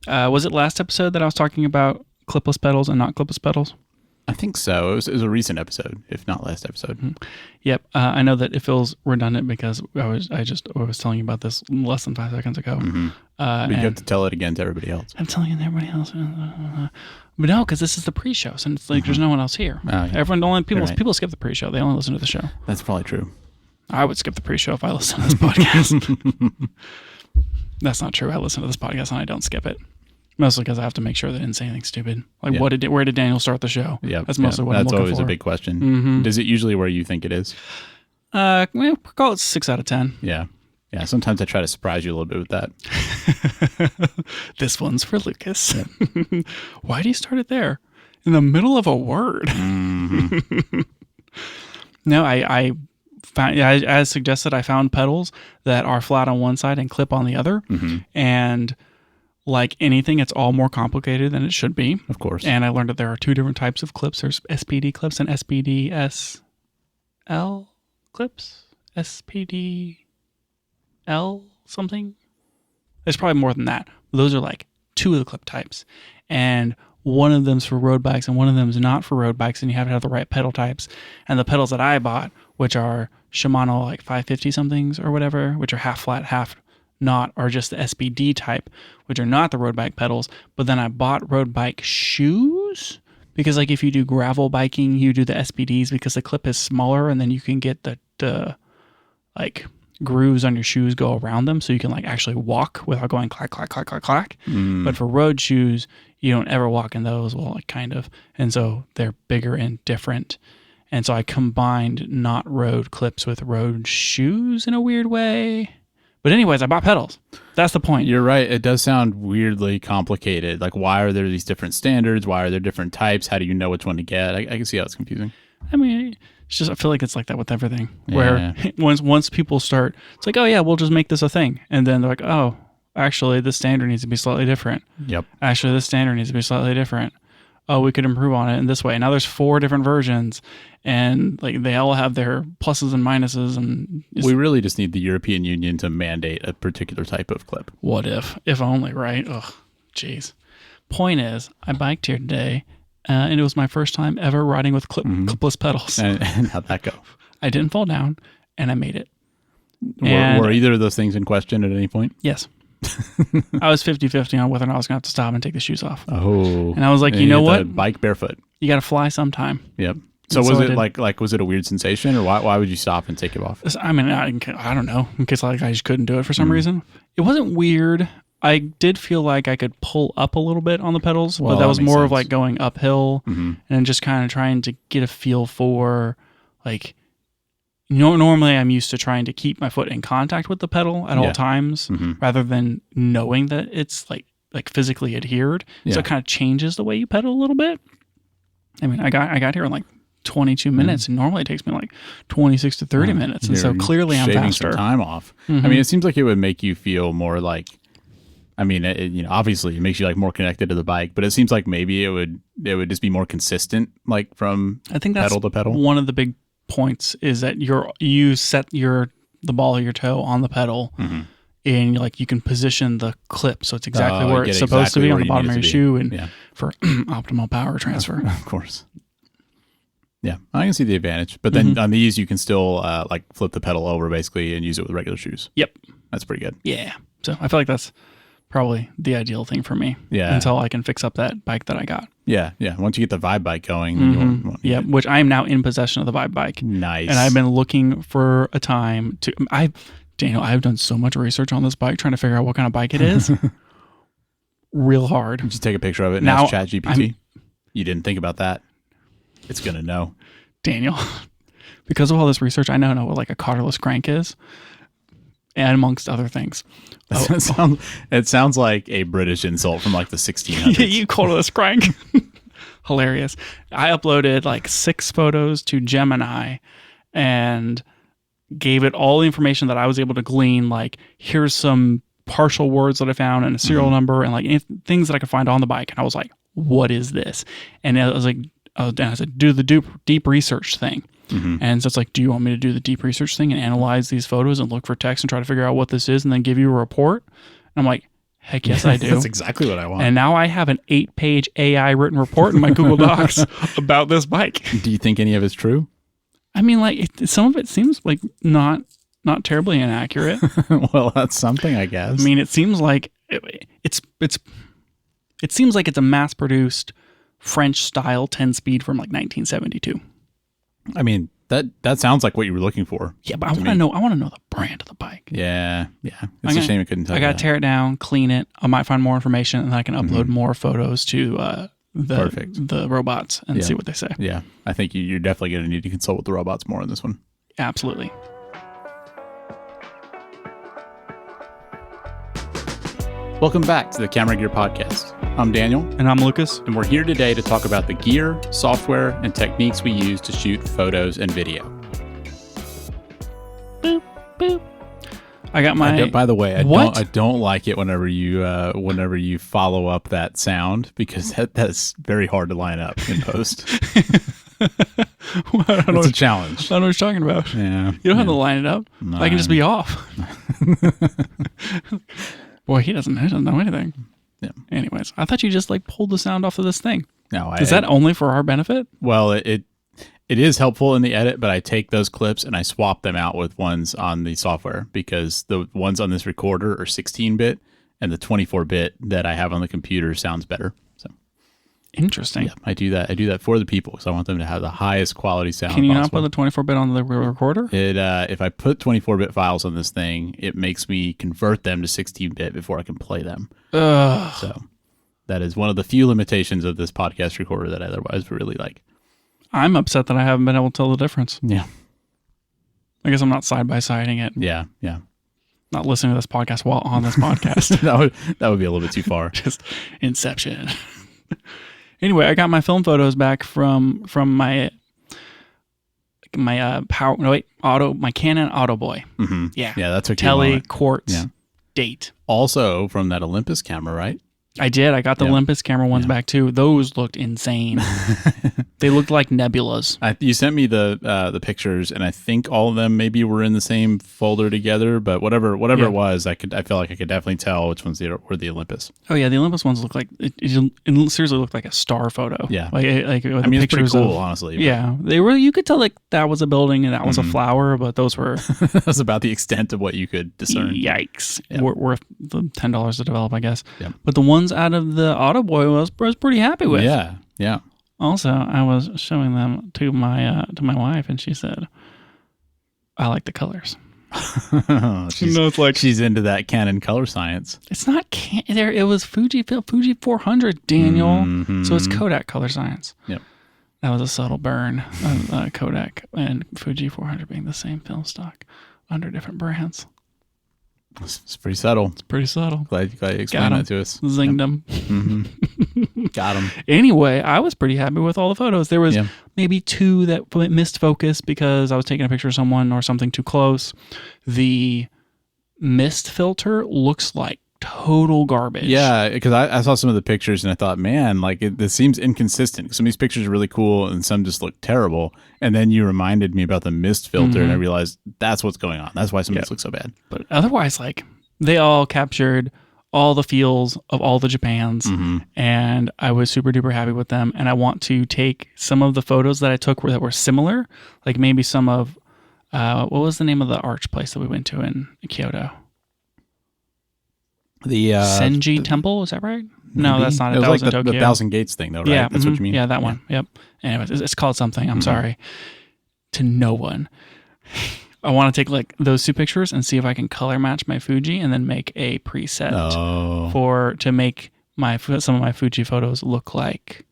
Was it last episode that I was talking about clipless pedals and not clipless pedals? I think so. It was a recent episode, if not last episode. Mm-hmm. Yep. I know that it feels redundant because I was telling you about this less than 5 seconds ago. Mm-hmm. But you have to tell it again to everybody else. I'm telling it to everybody else. But no, because this is the pre-show, so it's like there's no one else here. Yeah. People skip the pre-show. They only listen to the show. That's probably true. I would skip the pre-show if I listened to this podcast. That's not true. I listen to this podcast and I don't skip it. Mostly because I have to make sure that I didn't say anything stupid. Like, where did Daniel start the show? Yeah, that's mostly what I'm looking for. That's always a big question. Mm-hmm. Is it usually where you think it is? We'll call it 6 out of 10. Yeah. Yeah, sometimes I try to surprise you a little bit with that. This one's for Lucas. Yeah. Why do you start it there? In the middle of a word. Mm-hmm. No, I found, as suggested, I found pedals that are flat on one side and clip on the other. Mm-hmm. And like anything, it's all more complicated than it should be. Of course. And I learned that there are 2 different types of clips. There's SPD clips and SPD SL clips. SPD L something. There's probably more than that. Those are like 2 of the clip types. And one of them's for road bikes and one of them is not for road bikes, and you have to have the right pedal types. And the pedals that I bought, which are Shimano like 550 somethings or whatever, which are half flat, half not, are just the SPD type, which are not the road bike pedals. But then I bought road bike shoes because like if you do gravel biking, you do the SPDs because the clip is smaller and then you can get the like grooves on your shoes go around them so you can like actually walk without going clack, clack, clack, clack, clack. But for road shoes, you don't ever walk in those. Well, like kind of. And so they're bigger and different. And so I combined not road clips with road shoes in a weird way. But anyways, I bought pedals. That's the point. You're right. It does sound weirdly complicated. Like, why are there these different standards? Why are there different types? How do you know which one to get? I can see how it's confusing. I mean, it's just, I feel like it's like that with everything. Where once people start, it's like, oh yeah, we'll just make this a thing. And then they're like, oh, actually, this standard needs to be slightly different. Yep. Actually, this standard needs to be slightly different. Oh, we could improve on it in this way. Now there's 4 different versions, and like they all have their pluses and minuses. And we really just need the European Union to mandate a particular type of clip. What if? If only, right? Ugh, jeez. Point is, I biked here today, and it was my first time ever riding with clipless pedals. And how'd that go? I didn't fall down, and I made it. Were either of those things in question at any point? Yes. I was 50-50 on whether or not I was going to have to stop and take the shoes off. Oh. And I was like, you know what? Bike barefoot. You got to fly sometime. Yep. So was it like was it a weird sensation, or why would you stop and take it off? I mean, I don't know. In case like I just couldn't do it for some reason. It wasn't weird. I did feel like I could pull up a little bit on the pedals, but that was more sense. Of like going uphill and just kind of trying to get a feel for like, normally I'm used to trying to keep my foot in contact with the pedal at all times rather than knowing that it's like physically adhered. So it kind of changes the way you pedal a little bit. I mean, I got here in like 22 minutes and normally it takes me like 26 to 30 minutes. And so clearly I'm faster. Some time off. I mean, it seems like it would make you feel more like, I mean, obviously it makes you like more connected to the bike, but it seems like maybe it would just be more consistent, like from pedal to pedal. One of the big points is that you set the ball of your toe on the pedal and like you can position the clip so it's exactly where it's supposed to be on the bottom of your shoe and for optimal power transfer. Of course. Yeah, I can see the advantage. But then on these you can still like flip the pedal over basically and use it with regular shoes. Yep. That's pretty good. Yeah. So I feel like that's probably the ideal thing for me. Yeah. Until I can fix up that bike that I got. Yeah. Yeah. Once you get the Vibe bike going. Then you won't which I am now in possession of the Vibe bike. Nice. And I've been looking for a time to... Daniel, I've done so much research on this bike trying to figure out what kind of bike it is. Real hard. Just take a picture of it and ask ChatGPT. You didn't think about that. It's going to know. Daniel, because of all this research, I now know what like a collarless crank is. And amongst other things. It sounds like a British insult from like the 1600s. You collarless crank. Hilarious. I uploaded like 6 photos to Gemini and gave it all the information that I was able to glean. Like, here's some partial words that I found and a serial number and like things that I could find on the bike. And I was like, what is this? And I was like, I said, do the deep research thing. And so it's like, do you want me to do the deep research thing and analyze these photos and look for text and try to figure out what this is and then give you a report? And I'm like, Heck yes, I do. That's exactly what I want. And now I have an 8-page AI written report in my Google Docs about this bike. Do you think any of it's true? I mean, like some of it seems like not terribly inaccurate. Well, that's something, I guess. I mean, it seems like it seems like it's a mass-produced French-style 10-speed from like 1972. I mean, that sounds like what you were looking for. Yeah, but I want to know. I want to know the brand of the bike. Yeah. It's a shame I couldn't tell I you got to tear it down, clean it. I might find more information, and I can upload more photos to the robots and see what they say. Yeah, I think you're definitely going to need to consult with the robots more on this one. Absolutely. Welcome back to the Camera Gear Podcast. I'm Daniel. And I'm Lucas. And we're here today to talk about the gear, software, and techniques we use to shoot photos and video. Boop, boop. I got my... By the way, I don't like it whenever you follow up that sound, because that's very hard to line up in post. It's a challenge. I don't know what you're talking about. Yeah. You don't have to line it up. No. I can just be off. Boy, he doesn't know anything. Yeah. Anyways, I thought you just like pulled the sound off of this thing. No, Is that only for our benefit? Well, it is helpful in the edit, but I take those clips and I swap them out with ones on the software, because the ones on this recorder are 16-bit and the 24-bit that I have on the computer sounds better. So interesting. Yeah, I do that for the people, because I want them to have the highest quality sound. Can you possible. not put the 24-bit on the recorder? If I put 24-bit files on this thing, it makes me convert them to 16-bit before I can play them. Ugh. So that is one of the few limitations of this podcast recorder that I otherwise really like. I'm upset that I haven't been able to tell the difference. Yeah. I guess I'm not side-by-siding it. Yeah. Not listening to this podcast while on this podcast. that would be a little bit too far. Just Inception. Anyway, I got my film photos back from my Canon Auto Boy. Mm-hmm. Yeah, that's a tele quartz date. Also from that Olympus camera, right? I did. I got the Olympus camera ones back too. Those looked insane. They looked like nebulas. You sent me the pictures, and I think all of them maybe were in the same folder together. But whatever it was, I feel like I could definitely tell which ones were the Olympus. Oh yeah, the Olympus ones look like it seriously looked like a star photo. Yeah, like I mean, it's pretty cool, honestly. Yeah, they were. You could tell like that was a building and that was a flower, but those were that was about the extent of what you could discern. Yikes! Yep. Worth the $10 to develop, I guess. Yep. But the ones out of the Auto Boy was pretty happy with. Yeah. Also, I was showing them to my wife, and she said, "I like the colors." She's into that Canon color science. It's not there. It was Fuji 400, Daniel. Mm-hmm. So it's Kodak color science. Yep. That was a subtle burn of Kodak and Fuji 400 being the same film stock under different brands. It's pretty subtle. Glad you explained that to us. Zinged them. Mm-hmm. Got them. Anyway, I was pretty happy with all the photos. There was maybe 2 that missed focus because I was taking a picture of someone or something too close. The mist filter looks like total garbage. Yeah, because I saw some of the pictures and I thought, man, like this seems inconsistent. Some of these pictures are really cool and some just look terrible. And then you reminded me about the mist filter and I realized that's what's going on. That's why some of these look so bad. But otherwise, like they all captured all the feels of all the Japans and I was super duper happy with them. And I want to take some of the photos that I took that were similar, like maybe some of, what was the name of the arch place that we went to in Kyoto? The Senji Temple, is that right? No, that's not it. That was like in the Thousand Gates thing, though, right? Yeah, that's what you mean. Yeah, that one. Yep. Anyways, it's called something. I'm sorry to no one. I want to take like those 2 pictures and see if I can color match my Fuji, and then make a preset to make some of my Fuji photos look like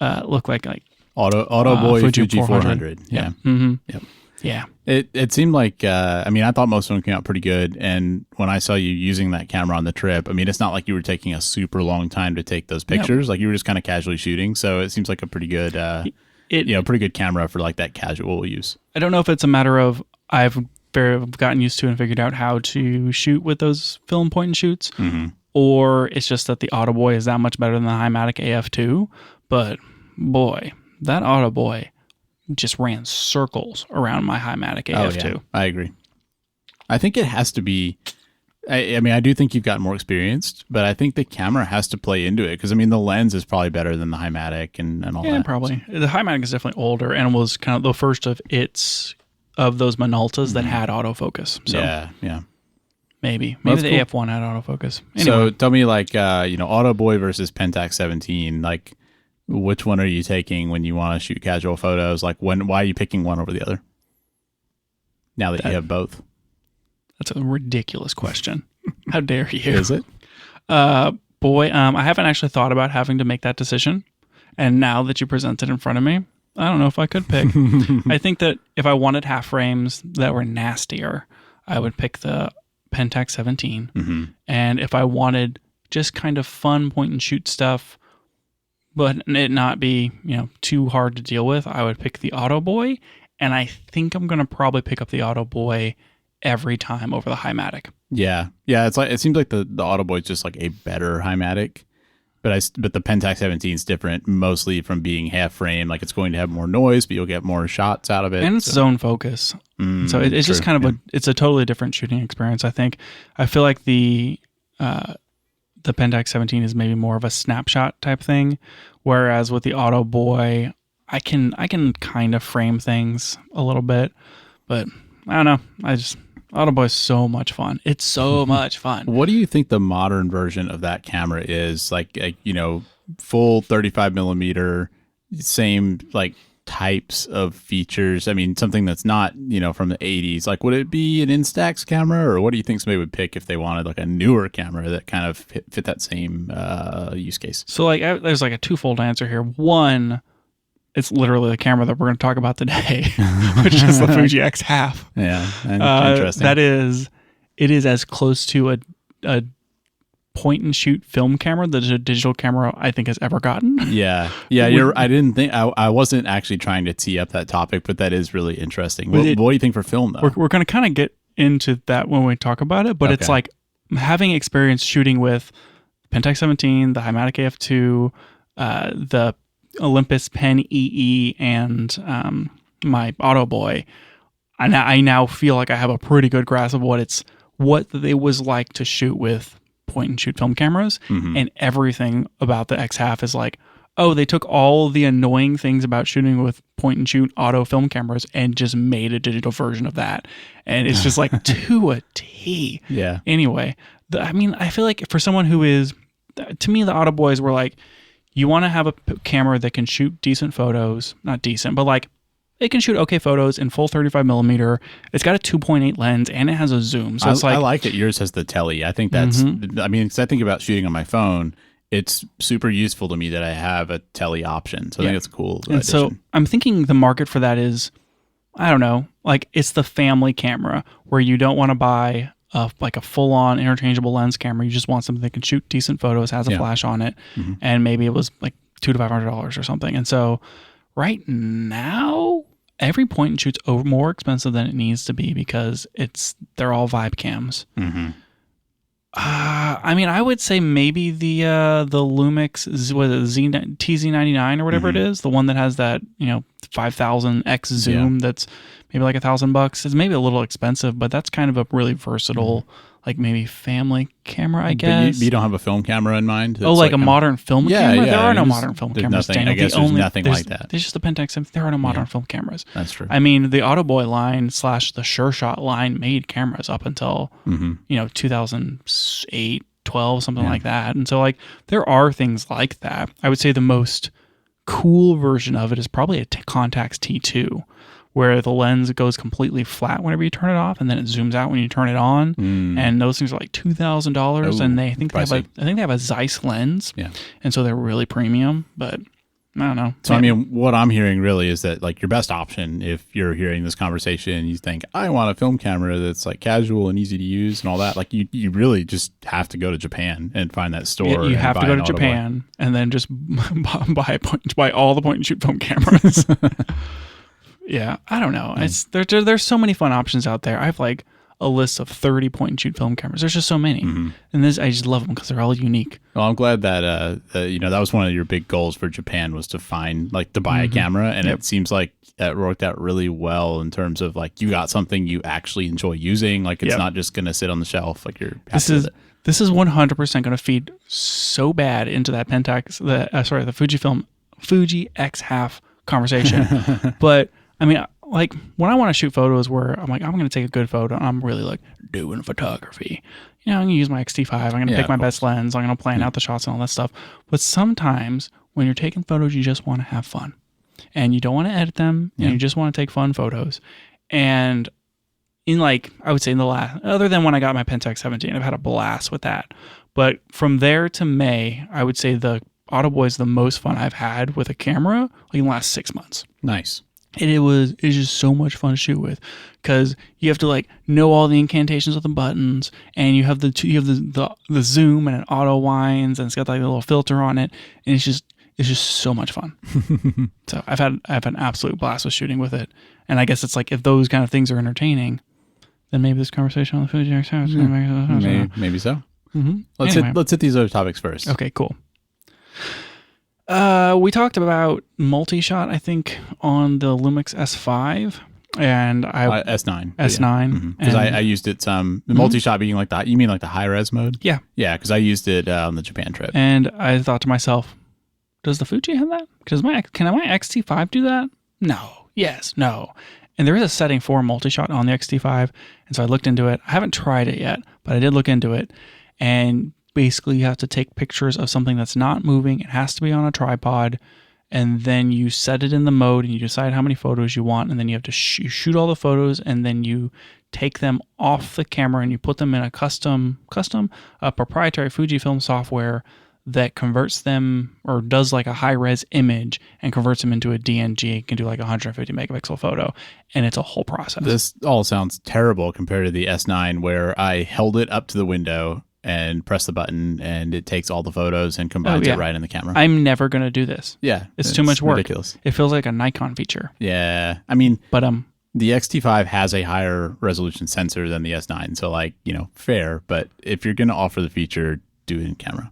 Auto Boy Fuji 400. Yeah. Mm-hmm. Yep. Yeah. It seemed like, I thought most of them came out pretty good. And when I saw you using that camera on the trip, it's not like you were taking a super long time to take those pictures. Like you were just kind of casually shooting. So it seems like a pretty good, pretty good camera for like that casual use. I don't know if it's a matter of I've gotten used to and figured out how to shoot with those film point and shoots, or it's just that the Auto Boy is that much better than the Himatic AF2. But boy, that Auto Boy just ran circles around my Himatic AF2. I agree. I think it has to be I mean, I do think you've gotten more experienced, but I think the camera has to play into it because I mean, the lens is probably better than the Himatic and all that. Yeah, probably. The Himatic is definitely older and was kind of the first of those Minoltas that had autofocus. So yeah. Maybe the cool. AF1 had autofocus. Anyway. So tell me, like, Auto Boy versus Pentax 17. Like, which one are you taking when you want to shoot casual photos? Like, why are you picking one over the other? Now that you have both. That's a ridiculous question. How dare you? Is it? I haven't actually thought about having to make that decision. And now that you present it in front of me, I don't know if I could pick. I think that if I wanted half frames that were nastier, I would pick the Pentax 17. Mm-hmm. And if I wanted just kind of fun point and shoot stuff, but it not be, too hard to deal with, I would pick the Auto Boy. And I think I'm going to probably pick up the Auto Boy every time over the Himatic. Yeah. It's like, it seems like the Auto Boy is just like a better Himatic, but the Pentax 17 is different, mostly from being half frame. Like it's going to have more noise, but you'll get more shots out of it. And it's zone focus. So it's just kind of it's a totally different shooting experience. I feel like the Pentax 17 is maybe more of a snapshot type thing, whereas with the Auto Boy, I can kind of frame things a little bit, but I don't know. Auto Boy is so much fun. It's so much fun. What do you think the modern version of that camera is? Like full 35 millimeter, same like types of features. I mean, something that's not, from the 80s. Like, would it be an Instax camera, or what do you think somebody would pick if they wanted like a newer camera that kind of fit that same use case? So like, there's like a twofold answer here. One, it's literally the camera that we're going to talk about today, which is the Fuji X half. Yeah, interesting. It is as close to a point and shoot film camera that a digital camera I think has ever gotten. Yeah. I wasn't actually trying to tee up that topic, but that is really interesting. What do you think for film though? We're going to kind of get into that when we talk about it, but It's like having experience shooting with Pentax 17, the Himatic AF2, the Olympus Pen EE, and my Auto Boy. I now feel like I have a pretty good grasp of what it was like to shoot with point and shoot film cameras, and everything about the X half is like, oh, they took all the annoying things about shooting with point and shoot auto film cameras and just made a digital version of that, and it's just like to a T. Yeah. Anyway, I feel like for someone who is, to me, the Auto Boys were like, you want to have a camera that can shoot decent photos, not decent, but like it can shoot okay photos in full 35 millimeter. It's got a 2.8 lens and it has a zoom. So it's like, I like that yours has the tele. I think that's, because I think about shooting on my phone, it's super useful to me that I have a tele option. So I think it's cool. And so I'm thinking the market for that is, I don't know, like it's the family camera where you don't want to buy like a full-on interchangeable lens camera. You just want something that can shoot decent photos, has a flash on it, and maybe it was like $200 to $500 or something. And so right now, every point and shoot's more expensive than it needs to be because they're all vibe cams. I would say maybe the Lumix TZ99 or whatever it is, the one that has that 5000x zoom that's maybe like $1,000. It's maybe a little expensive, but that's kind of a really versatile, like maybe family camera, I guess. But you don't have a film camera in mind? Like a modern film camera? There are no modern film cameras. I guess there's nothing like that. There's just the Pentax. There are no modern film cameras. That's true. I mean, the Auto Boy line / the Sure Shot line made cameras up until 2008, 12, something like that. And so like there are things like that. I would say the most cool version of it is probably a Contax T2, where the lens goes completely flat whenever you turn it off, and then it zooms out when you turn it on. And those things are like $2,000, and I think they have a Zeiss lens, and so they're really premium. But I don't know. So what I'm hearing really is that like your best option, if you're hearing this conversation and you think I want a film camera that's like casual and easy to use and all that, like you really just have to go to Japan and find that store. You have to go to Japan and then just buy all the point and shoot film cameras. Yeah, I don't know. There's so many fun options out there. I have like a list of 30 point and shoot film cameras. There's just so many. And I just love them because they're all unique. Well, I'm glad that, that was one of your big goals for Japan was to find, like, to buy a camera. And it seems like that worked out really well in terms of, like, you got something you actually enjoy using. Like, it's not just going to sit on the shelf. Like, you're happy with it. This is 100% going to feed so bad into that Pentax, the Fujifilm Fuji X half conversation. But I mean, like when I want to shoot photos where I'm like, I'm going to take a good photo, and I'm really like doing photography. I'm going to use my X-T5. I'm going to pick my best lens. I'm going to plan out the shots and all that stuff. But sometimes when you're taking photos, you just want to have fun, and you don't want to edit them, and you just want to take fun photos. And in like, I would say in the last, other than when I got my Pentax 17, I've had a blast with that. But from there to May, I would say the Autoboy is the most fun I've had with a camera like in the last 6 months. Nice. It's just so much fun to shoot with because you have to like know all the incantations of the buttons, and you have the zoom, and it auto winds, and it's got like a little filter on it, and it's just so much fun. So I've had an absolute blast with shooting with it, and I guess it's like if those kind of things are entertaining, then maybe this conversation on the Fuji X is going to make maybe so. Mm-hmm. Let's hit these other topics first. Okay, cool. We talked about multi-shot, I think, on the Lumix S5 and S9. S9. Because I used it some. The multi-shot being like that. You mean like the high-res mode? Yeah. Yeah, because I used it on the Japan trip. And I thought to myself, does the Fuji have that? Because can my X-T5 do that? No. Yes. No. And there is a setting for multi-shot on the X-T5. And so I looked into it. I haven't tried it yet, but I did look into it. And basically, you have to take pictures of something that's not moving. It has to be on a tripod. And then you set it in the mode and you decide how many photos you want. And then you have to shoot all the photos, and then you take them off the camera and you put them in a custom proprietary Fujifilm software that converts them or does like a high-res image and converts them into a DNG. It can do like a 150 megapixel photo, and it's a whole process. This all sounds terrible compared to the S9, where I held it up to the window and press the button, and it takes all the photos and combines it right in the camera. I'm never going to do this. Yeah. It's too much work. Ridiculous. It feels like a Nikon feature. Yeah. I mean, but the X-T5 has a higher resolution sensor than the S9, so like, fair, but if you're going to offer the feature, do it in camera.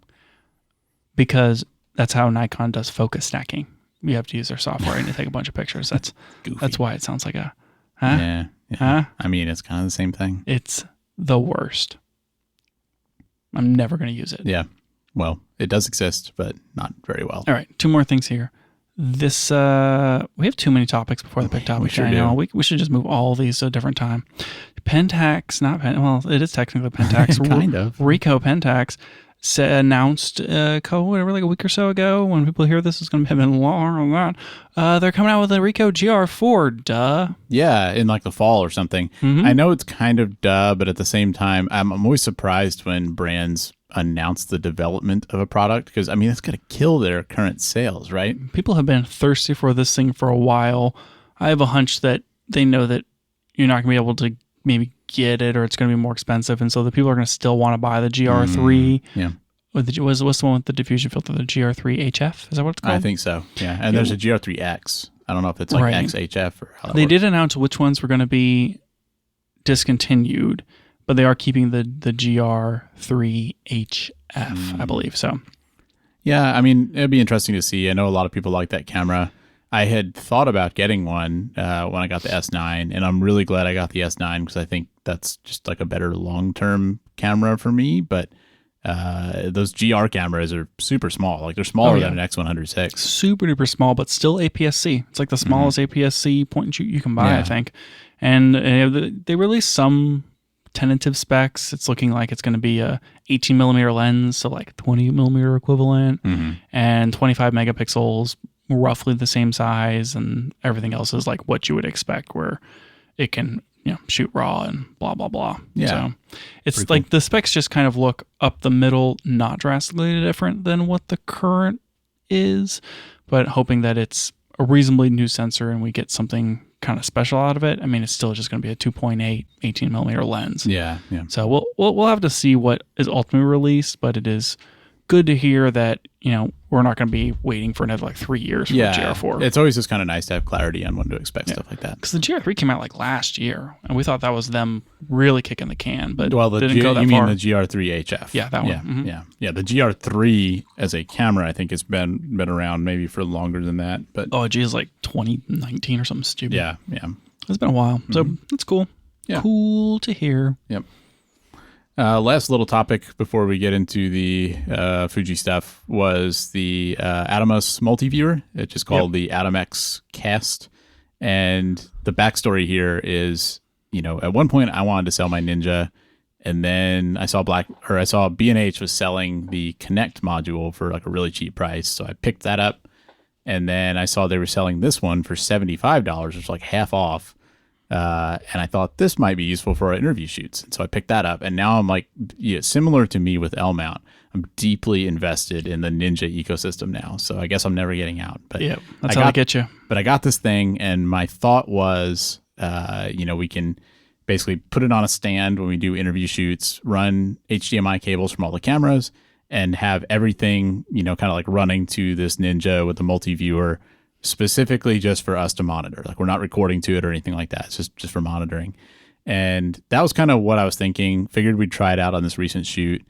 Because that's how Nikon does focus stacking. You have to use their software and you take a bunch of pictures. That's goofy. That's why it sounds like a, Yeah. Huh? I mean, it's kind of the same thing. It's the worst. I'm never going to use it. Yeah. Well, it does exist, but not very well. All right. 2 more things here. This, we have too many topics before the big topic. We sure do. We should just move all of these to a different time. Pentax, well, it is technically Pentax. Kind of. Ricoh Pentax announced whatever, like a week or so ago. When people hear this, it's going to have been long on that. They're coming out with a Ricoh GR4. Duh. Yeah, in like the fall or something. Mm-hmm. I know it's kind of duh, but at the same time, I'm always surprised when brands announce the development of a product, because I mean, it's going to kill their current sales, right? People have been thirsty for this thing for a while. I have a hunch that they know that you're not going to be able to maybe get it, or it's going to be more expensive, and so the people are going to still want to buy the GR3. Yeah. What's the one with the diffusion filter? The GR3 HF? Is that what it's called? I think so. Yeah, and there's a GR3X. I don't know if it's like XHF or how that They works. did announce which ones were going to be discontinued, but they are keeping the GR3 HF, I believe. So, yeah, I mean, it'd be interesting to see. I know a lot of people like that camera. I had thought about getting one when I got the S9, and I'm really glad I got the S9 because I think that's just like a better long-term camera for me. But those GR cameras are super small. Like they're smaller than an X100VI. Super duper small, but still APS-C. It's like the smallest APS-C point and shoot you can buy, I think. And they released some tentative specs. It's looking like it's going to be a 18 millimeter lens, so like 20 millimeter equivalent, and 25 megapixels, roughly the same size, and everything else is like what you would expect, where it can shoot raw and blah blah blah. So it's pretty like cool. The specs just kind of look up the middle, not drastically different than what the current is, but hoping that it's a reasonably new sensor and we get something kind of special out of it. I mean, it's still just going to be a 2.8 18 millimeter lens. Yeah. So we'll have to see what is ultimately released, but it is good to hear that, we're not going to be waiting for another 3 years for the GR4. It's always just kind of nice to have clarity on when to expect stuff like that. Because the GR3 came out last year, and we thought that was them really kicking the can, but the didn't go that you far. mean the GR3 HF? Yeah, that one. Yeah, Mm-hmm. The GR3 as a camera, I think, has been around maybe for longer than that. But 2019 or something stupid. Yeah. It's been a while, so that's cool. Yeah. Cool to hear. Yep. Last little topic before we get into the Fuji stuff was the Atomos multi-viewer. It's just called the Atom X Cast. And the backstory here is, at one point I wanted to sell my Ninja, and then I saw B&H was selling the Connect module for a really cheap price. So I picked that up, and then I saw they were selling this one for $75, which was half off. And I thought this might be useful for our interview shoots. And so I picked that up. And now I'm similar to me with L mount, I'm deeply invested in the Ninja ecosystem now. So I guess I'm never getting out. But yeah, that's how I get you. But I got this thing, and my thought was, we can basically put it on a stand when we do interview shoots, run HDMI cables from all the cameras, and have everything, running to this Ninja with the multi-viewer, specifically just for us to monitor. We're not recording to it or anything like that. It's just for monitoring. And that was kind of what I was thinking. Figured we'd try it out on this recent shoot.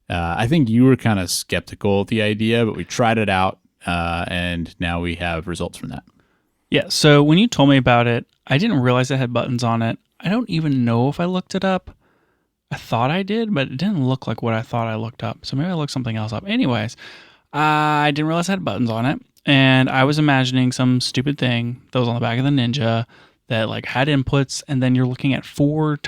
I think you were kind of skeptical of the idea, but we tried it out, and now we have results from that. Yeah, so when you told me about it, I didn't realize it had buttons on it. I don't even know if I looked it up. I thought I did, but it didn't look like what I thought I looked up. So maybe I looked something else up. Anyways, I didn't realize it had buttons on it. And I was imagining some stupid thing that was on the back of the Ninja that had inputs, and then you're looking at 4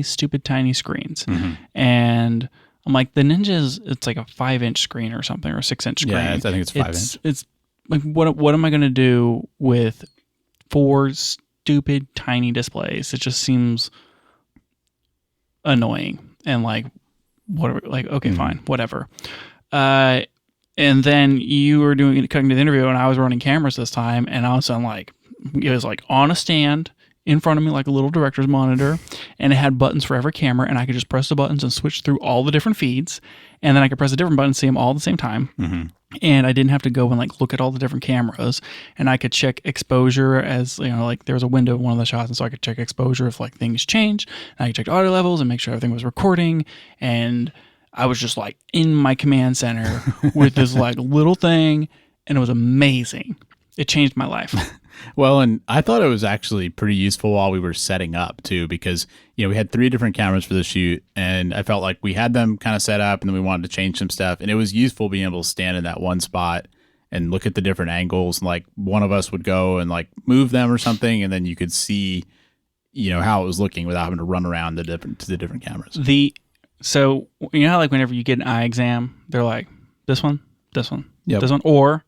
stupid tiny screens. Mm-hmm. And I'm like, the Ninja it's a 5-inch screen or something, or a 6-inch screen. Yeah, I think it's 5-inch. It's what am I going to do with 4 stupid tiny displays? It just seems annoying and fine, whatever. And then you were cutting the interview, and I was running cameras this time, and all of a sudden, it was on a stand in front of me, like a little director's monitor, and it had buttons for every camera, and I could just press the buttons and switch through all the different feeds, and then I could press a different button and see them all at the same time. Mm-hmm. And I didn't have to go and look at all the different cameras, and I could check exposure as, there was a window in one of the shots, and so I could check exposure if things changed, and I could check audio levels and make sure everything was recording, and I was just in my command center with this little thing, and it was amazing. It changed my life. Well, and I thought it was actually pretty useful while we were setting up too, because we had 3 different cameras for the shoot, and I felt like we had them kind of set up, and then we wanted to change some stuff, and it was useful being able to stand in that one spot and look at the different angles. And one of us would go and move them or something, and then you could see how it was looking without having to run around to the different cameras. So, how whenever you get an eye exam, they're like, this one, this one, yep. This one. Or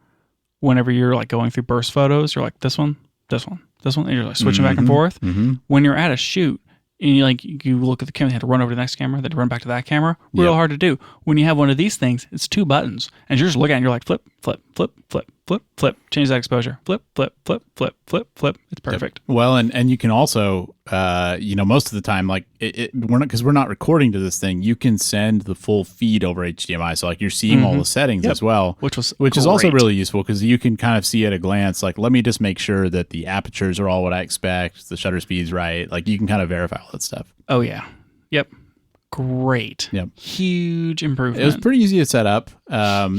whenever you're going through burst photos, you're like, this one, this one, this one. And you're switching back and forth. Mm-hmm. When you're at a shoot and you look at the camera, you have to run over to the next camera, then run back to that camera. Real hard to do. When you have one of these things, it's 2 buttons. And you're just looking at it, and you're like, flip, flip, flip, flip, flip, flip. Change that exposure. Flip, flip, flip, flip, flip, flip. It's perfect. Yep. Well, and you can also, most of the time, we're not recording to this thing, you can send the full feed over HDMI. So you're seeing all the settings as well, which is also really useful, because you can kind of see at a glance, let me just make sure that the apertures are all what I expect, the shutter speed's right. You can kind of verify all that stuff. Oh yeah. Yep. Great. Yep. Huge improvement. It was pretty easy to set up.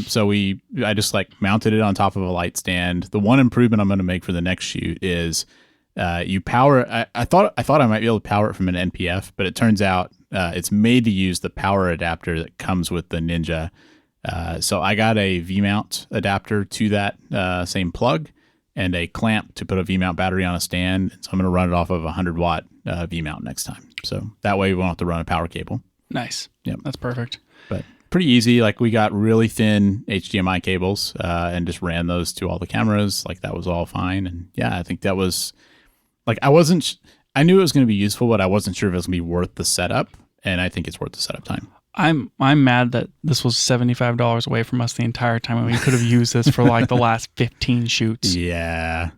So I just mounted it on top of a light stand. The one improvement I'm going to make for the next shoot is you power. I thought I might be able to power it from an NPF, but it turns out it's made to use the power adapter that comes with the Ninja. So I got a V-mount adapter to that same plug, and a clamp to put a V-mount battery on a stand. So I'm going to run it off of a 100-watt V-mount next time. So that way we won't have to run a power cable. Nice. Yep. That's perfect. But pretty easy. We got really thin HDMI cables and just ran those to all the cameras. That was all fine. And yeah, I think that was I knew it was going to be useful, but I wasn't sure if it was going to be worth the setup. And I think it's worth the setup time. I'm mad that this was $75 away from us the entire time, and we could have used this for the last 15 shoots. Yeah.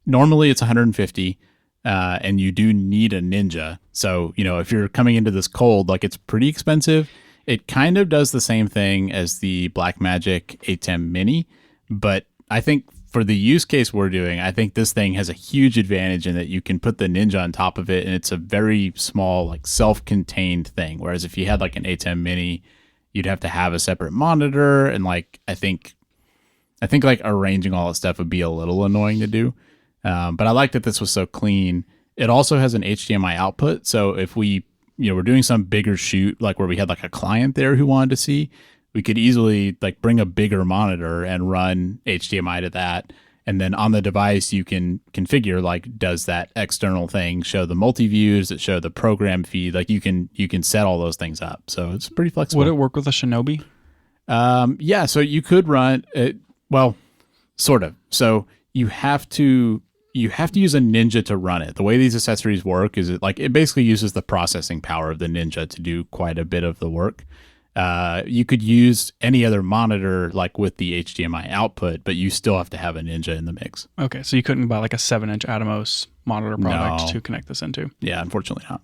Normally it's 150, and you do need a Ninja. So, if you're coming into this cold, it's pretty expensive. It kind of does the same thing as the Blackmagic ATEM Mini, but I think for the use case we're doing, I think this thing has a huge advantage in that you can put the Ninja on top of it, and it's a very small, like self-contained thing. Whereas if you had like an ATEM Mini, you'd have to have a separate monitor, and like I think like arranging all that stuff would be a little annoying to do. But I like that this was so clean. It also has an HDMI output, so if we're doing some bigger shoot, like where we had like a client there who wanted to see, we could easily like bring a bigger monitor and run HDMI to that. And then on the device, you can configure, like, does that external thing show the multi-views, that show the program feed? Like you can set all those things up. So it's pretty flexible. Would it work with a Shinobi? Yeah. So you could run it. Well, sort of. So you have to use a Ninja to run it. The way these accessories work is it basically uses the processing power of the Ninja to do quite a bit of the work. You could use any other monitor like with the HDMI output, but you still have to have a Ninja in the mix. Okay, so you couldn't buy like a 7-inch Atomos monitor product to connect this into? Yeah, unfortunately not.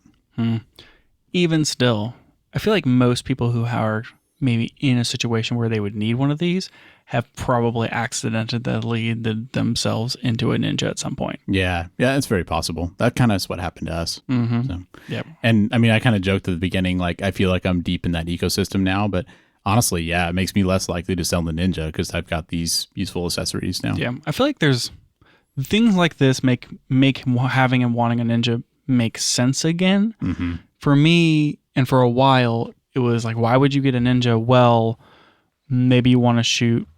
Even still, I feel like most people who are maybe in a situation where they would need one of these have probably accidentally leaded themselves into a Ninja at some point. Yeah, it's very possible. That kind of is what happened to us. So. Yep. And I mean, I kind of joked at the beginning, like I feel like I'm deep in that ecosystem now, but honestly, yeah, it makes me less likely to sell the Ninja because I've got these useful accessories now. Yeah, I feel like there's things like this make having and wanting a Ninja make sense again. For me, and for a while, it was like, why would you get a Ninja? Well, maybe you want to shoot.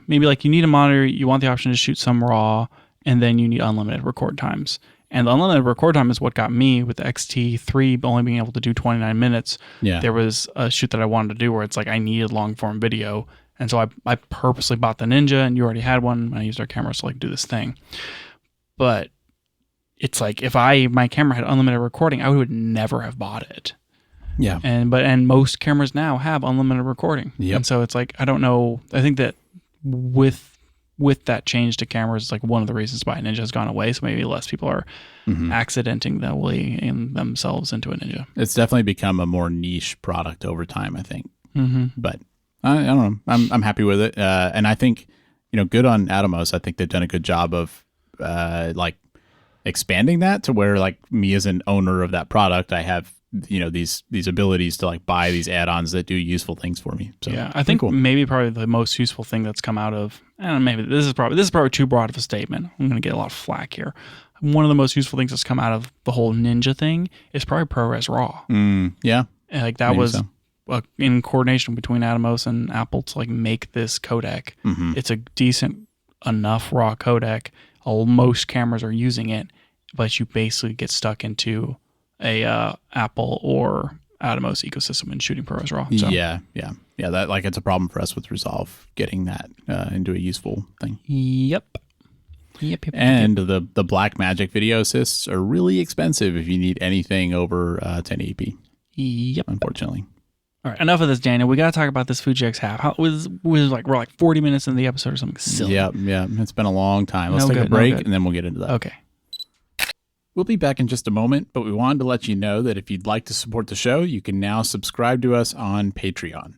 Maybe like you need a monitor, you want the option to shoot some RAW, and then you need unlimited record times. And the unlimited record time is what got me with the XT3 only being able to do 29 minutes. Yeah. There was a shoot that I wanted to do where it's like I needed long form video. And so I purposely bought the Ninja, and you already had one. And I used our cameras to like do this thing. But it's like if my camera had unlimited recording, I would never have bought it. Yeah. And most cameras now have unlimited recording. Yep. And so it's like, I don't know. I think that with that change to cameras, it's like one of the reasons why Ninja has gone away. So maybe less people are accidenting themselves into a Ninja. It's definitely become a more niche product over time, I think. But I don't know. I'm happy with it. And I think, good on Atomos. I think they've done a good job of like expanding that to where like me as an owner of that product, I have these abilities to like buy these add-ons that do useful things for me. So yeah, I think maybe probably the most useful thing that's come out of, and maybe this is probably too broad of a statement. I'm going to get a lot of flack here. One of the most useful things that's come out of the whole Ninja thing is probably ProRes RAW. Yeah, and like that was in coordination between Atomos and Apple to like make this codec. It's a decent enough RAW codec. Most cameras are using it, but you basically get stuck into a Apple or Atomos ecosystem and shooting ProRes RAW. So. Yeah. That like it's a problem for us with Resolve getting that into a useful thing. Yep. And the Blackmagic video assists are really expensive if you need anything over 1080p. Yep. Unfortunately. All right, enough of this, Daniel. We got to talk about this Fuji X half. We're like 40 minutes into the episode or something silly. Yeah. It's been a long time. Let's take a break and then we'll get into that. Okay. We'll be back in just a moment, but we wanted to let you know that if you'd like to support the show, you can now subscribe to us on Patreon.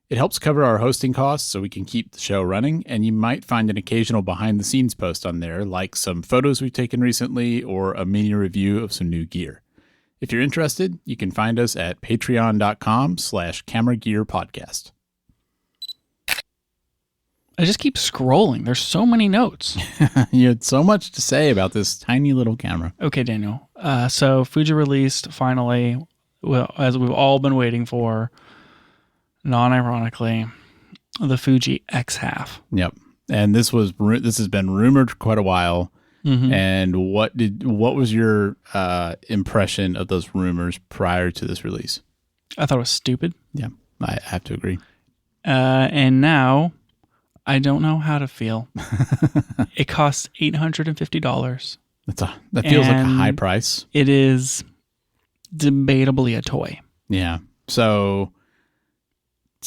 It helps cover our hosting costs so we can keep the show running, and you might find an occasional behind-the-scenes post on there, like some photos we've taken recently or a mini review of some new gear. If you're interested, you can find us at patreon.com/cameragearpodcast. I just keep scrolling. There's so many notes. You had so much to say about this tiny little camera. Okay, Daniel. So Fuji released finally, well, as we've all been waiting for, non-ironically, the Fuji X half. Yep. And this has been rumored for quite a while. And what was your impression of those rumors prior to this release? I thought it was stupid. Yeah, I have to agree. And now I don't know how to feel. It costs $850. That feels like a high price. It is debatably a toy. Yeah. So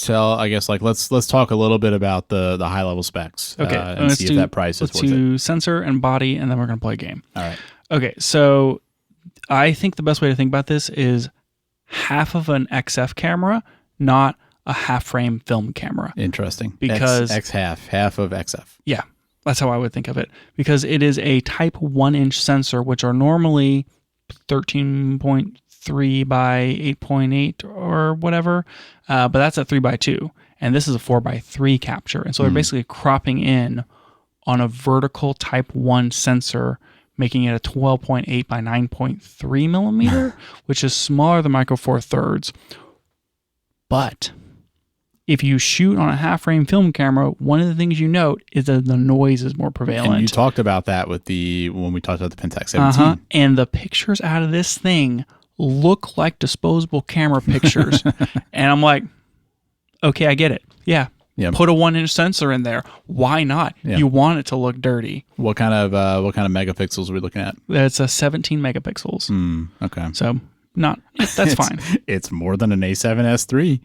I guess like let's talk a little bit about the high level specs. Okay. And see if that price is worth it. Let's do sensor and body, and then we're gonna play a game. All right. Okay. So I think the best way to think about this is half of an XF camera, not a half frame film camera. Interesting. Because X half of XF. Yeah, that's how I would think of it. Because it is a type 1-inch sensor, which are normally 13.3 by 8.8 or whatever, but that's a 3 by 2, and this is a 4 by 3 capture. And so they're basically cropping in on a vertical type 1 sensor, making it a 12.8 by 9.3 millimeter, which is smaller than Micro Four Thirds. But if you shoot on a half frame film camera, one of the things you note is that the noise is more prevalent. And you talked about that when we talked about the Pentax 17. And the pictures out of this thing look like disposable camera pictures. And I'm like, okay, I get it. Yeah. Yep. Put a 1-inch sensor in there. Why not? Yep. You want it to look dirty. What kind of megapixels are we looking at? It's a 17 megapixels. Okay. So that's fine. It's more than an A7S III.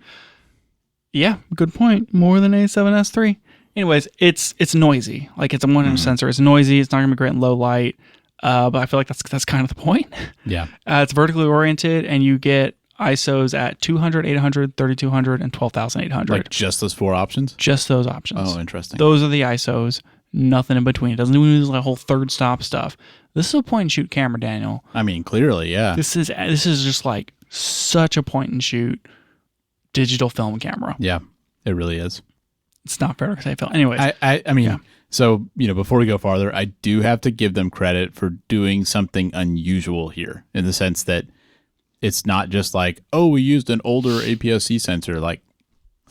Yeah, good point. More than A7S III. Anyways, it's noisy. Like, it's a 1-inch sensor. It's noisy. It's not going to be great in low light. But I feel like that's kind of the point. Yeah. It's vertically oriented, and you get ISOs at 200, 800, 3200, and 12,800. Like just those 4 options? Just those options. Oh, interesting. Those are the ISOs. Nothing in between. It doesn't even use like whole third stop stuff. This is a point and shoot camera, Daniel. I mean, clearly, yeah. This is just like such a point and shoot digital film camera. Yeah, it really is. It's not fair to say film. Anyways, I mean, so before we go farther, I do have to give them credit for doing something unusual here, in the sense that it's not just like, oh, we used an older APS-C sensor. Like,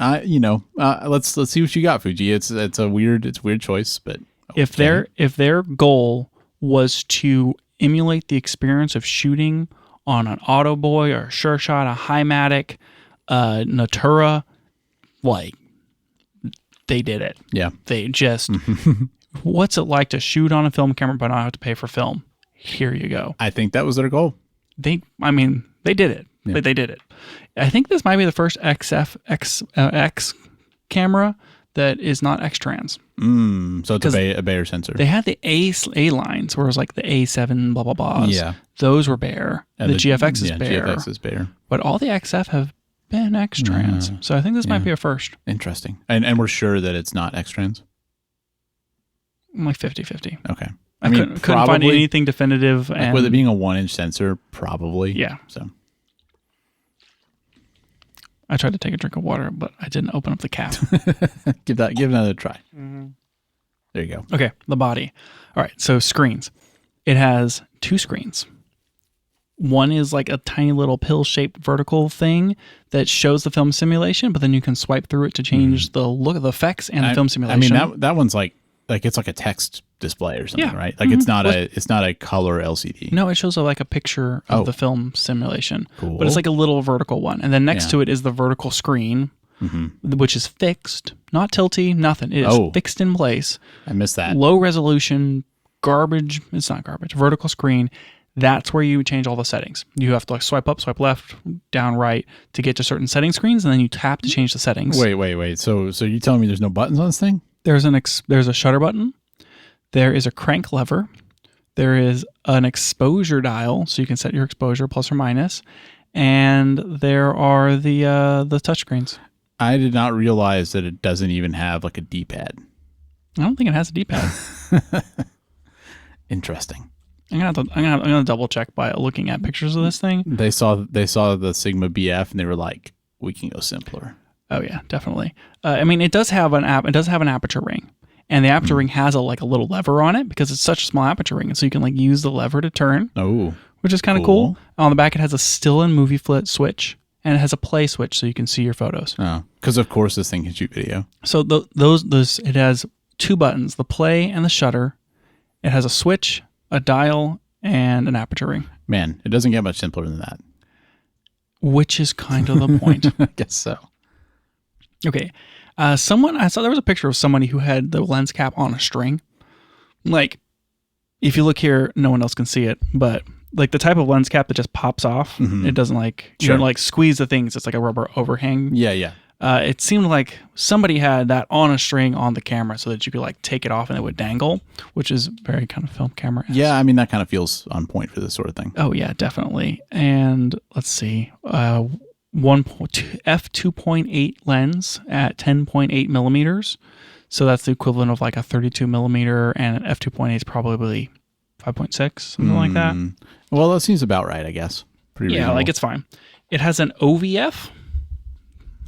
let's see what you got, Fuji. It's a weird choice, but okay. if their goal was to emulate the experience of shooting on an Autoboy or a Sure Shot, a Himatic, Natura, like, they did it. Yeah. They just, what's it like to shoot on a film camera but not have to pay for film? Here you go. I think that was their goal. They did it. Yeah. They did it. I think this might be the first X camera that is not X-trans. So it's a Bayer sensor. They had the A lines, where it was like the A7 blah blah blahs. Yeah, those were Bayer. And the GFX is Bayer. GFX is Bayer. But all the XF have been X-trans. So I think this might be a first. Interesting. And we're sure that it's not X-trans? I'm like 50-50. Okay. I mean, couldn't find anything definitive. Like, with it being a 1-inch sensor, probably. Yeah. So I tried to take a drink of water, but I didn't open up the cap. Give it another try. There you go. Okay, the body. All right, so screens. It has 2 screens. One is like a tiny little pill-shaped vertical thing that shows the film simulation, but then you can swipe through it to change the look of the effects and the film simulation. I mean, that one's like it's like a text display or something, right? Like it's not a color LCD. No, it shows like a picture of the film simulation. Cool. But it's like a little vertical one. And then next to it is the vertical screen, which is fixed, not tilty, nothing. It is fixed in place. I missed that. Low resolution, garbage. It's not garbage. Vertical screen. That's where you change all the settings. You have to like swipe up, swipe left, down, right to get to certain setting screens, and then you tap to change the settings. Wait. So you telling me there's no buttons on this thing? There's a shutter button. There is a crank lever. There is an exposure dial, so you can set your exposure plus or minus. And there are the touchscreens. I did not realize that it doesn't even have like a D-pad. I don't think it has a D-pad. Interesting. I'm gonna double check by looking at pictures of this thing. They saw the Sigma BF and they were like, we can go simpler. Oh yeah, definitely. I mean, it does have an aperture ring, and the aperture ring has a little lever on it because it's such a small aperture ring, and so you can like use the lever to turn. Oh, which is kind of cool. On the back, it has a still and movie flip switch, and it has a play switch so you can see your photos. Oh, because of course this thing can shoot video. So those it has 2 buttons: the play and the shutter. It has a switch, a dial, and an aperture ring. Man, it doesn't get much simpler than that. Which is kind of the point. I guess so. Okay. I saw there was a picture of somebody who had the lens cap on a string. Like, if you look here, no one else can see it, but like the type of lens cap that just pops off, it doesn't like, you don't like squeeze the things. It's like a rubber overhang. Yeah. It seemed like somebody had that on a string on the camera so that you could like take it off and it would dangle, which is very kind of film camera. Yeah, I mean that kind of feels on point for this sort of thing. Oh yeah, definitely. And let's see, f2.8 lens at 10.8 millimeters. So that's the equivalent of like a 32 millimeter, and an f2.8 is probably 5.6, something like that. Well, that seems about right, I guess. Pretty reasonable. Like it's fine. It has an OVF.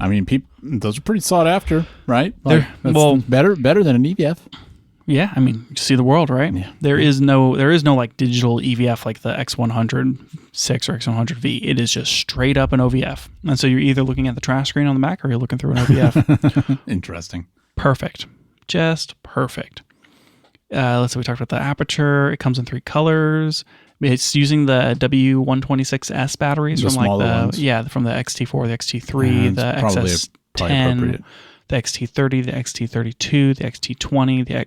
I mean, those are pretty sought after, right? Like, well, better than an EVF. Yeah, I mean, you see the world, right? Yeah. There is no like digital EVF like the X100-6 or X100V. It is just straight up an OVF. And so you're either looking at the trash screen on the back or you're looking through an OVF. Interesting. Perfect. Just perfect. Let's see, we talked about the aperture. It comes in 3 colors. It's using the W126S batteries from like from the XT4, the XT3, the XS10, the XT30, the XT32, the XT20,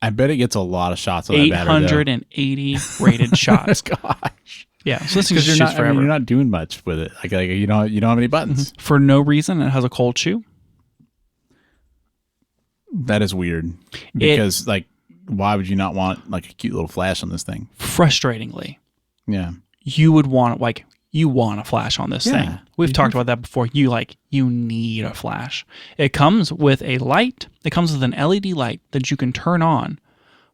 I bet it gets a lot of shots of that battery. 880 rated shots. Gosh. Yeah, so this thing just shoots forever. I mean, you're not doing much with it. Like you don't have any buttons. For no reason, it has a cold shoe. That is weird. Because why would you not want like a cute little flash on this thing? Frustratingly. Yeah. You would want a flash on this thing. We've talked about that before. You need a flash. It comes with a light. It comes with an LED light that you can turn on,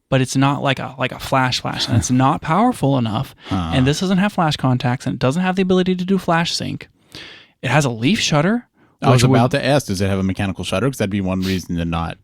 but it's not like a flash, and it's not powerful enough. And this doesn't have flash contacts, and it doesn't have the ability to do flash sync. It has a leaf shutter. I was about to ask, does it have a mechanical shutter? Because that'd be one reason to not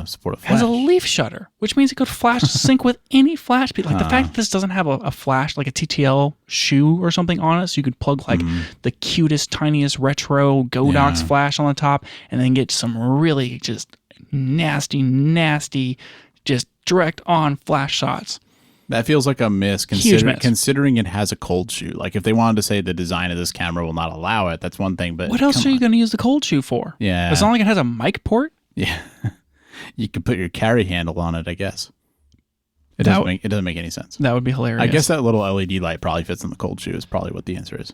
support a flash. It has a leaf shutter, which means it could flash sync with any flash speed. Like the fact that this doesn't have a flash, like a TTL shoe or something on it, so you could plug like the cutest, tiniest retro Godox flash on the top, and then get some really just nasty, just direct on flash shots. That feels like a miss, considering it has a cold shoe. Like if they wanted to say the design of this camera will not allow it, that's one thing. But what else are you going to use the cold shoe for? Yeah, it's not like it has a mic port. Yeah, you could put your carry handle on it, I guess. It doesn't make any sense. That would be hilarious. I guess that little LED light probably fits in the cold shoe. Is probably what the answer is.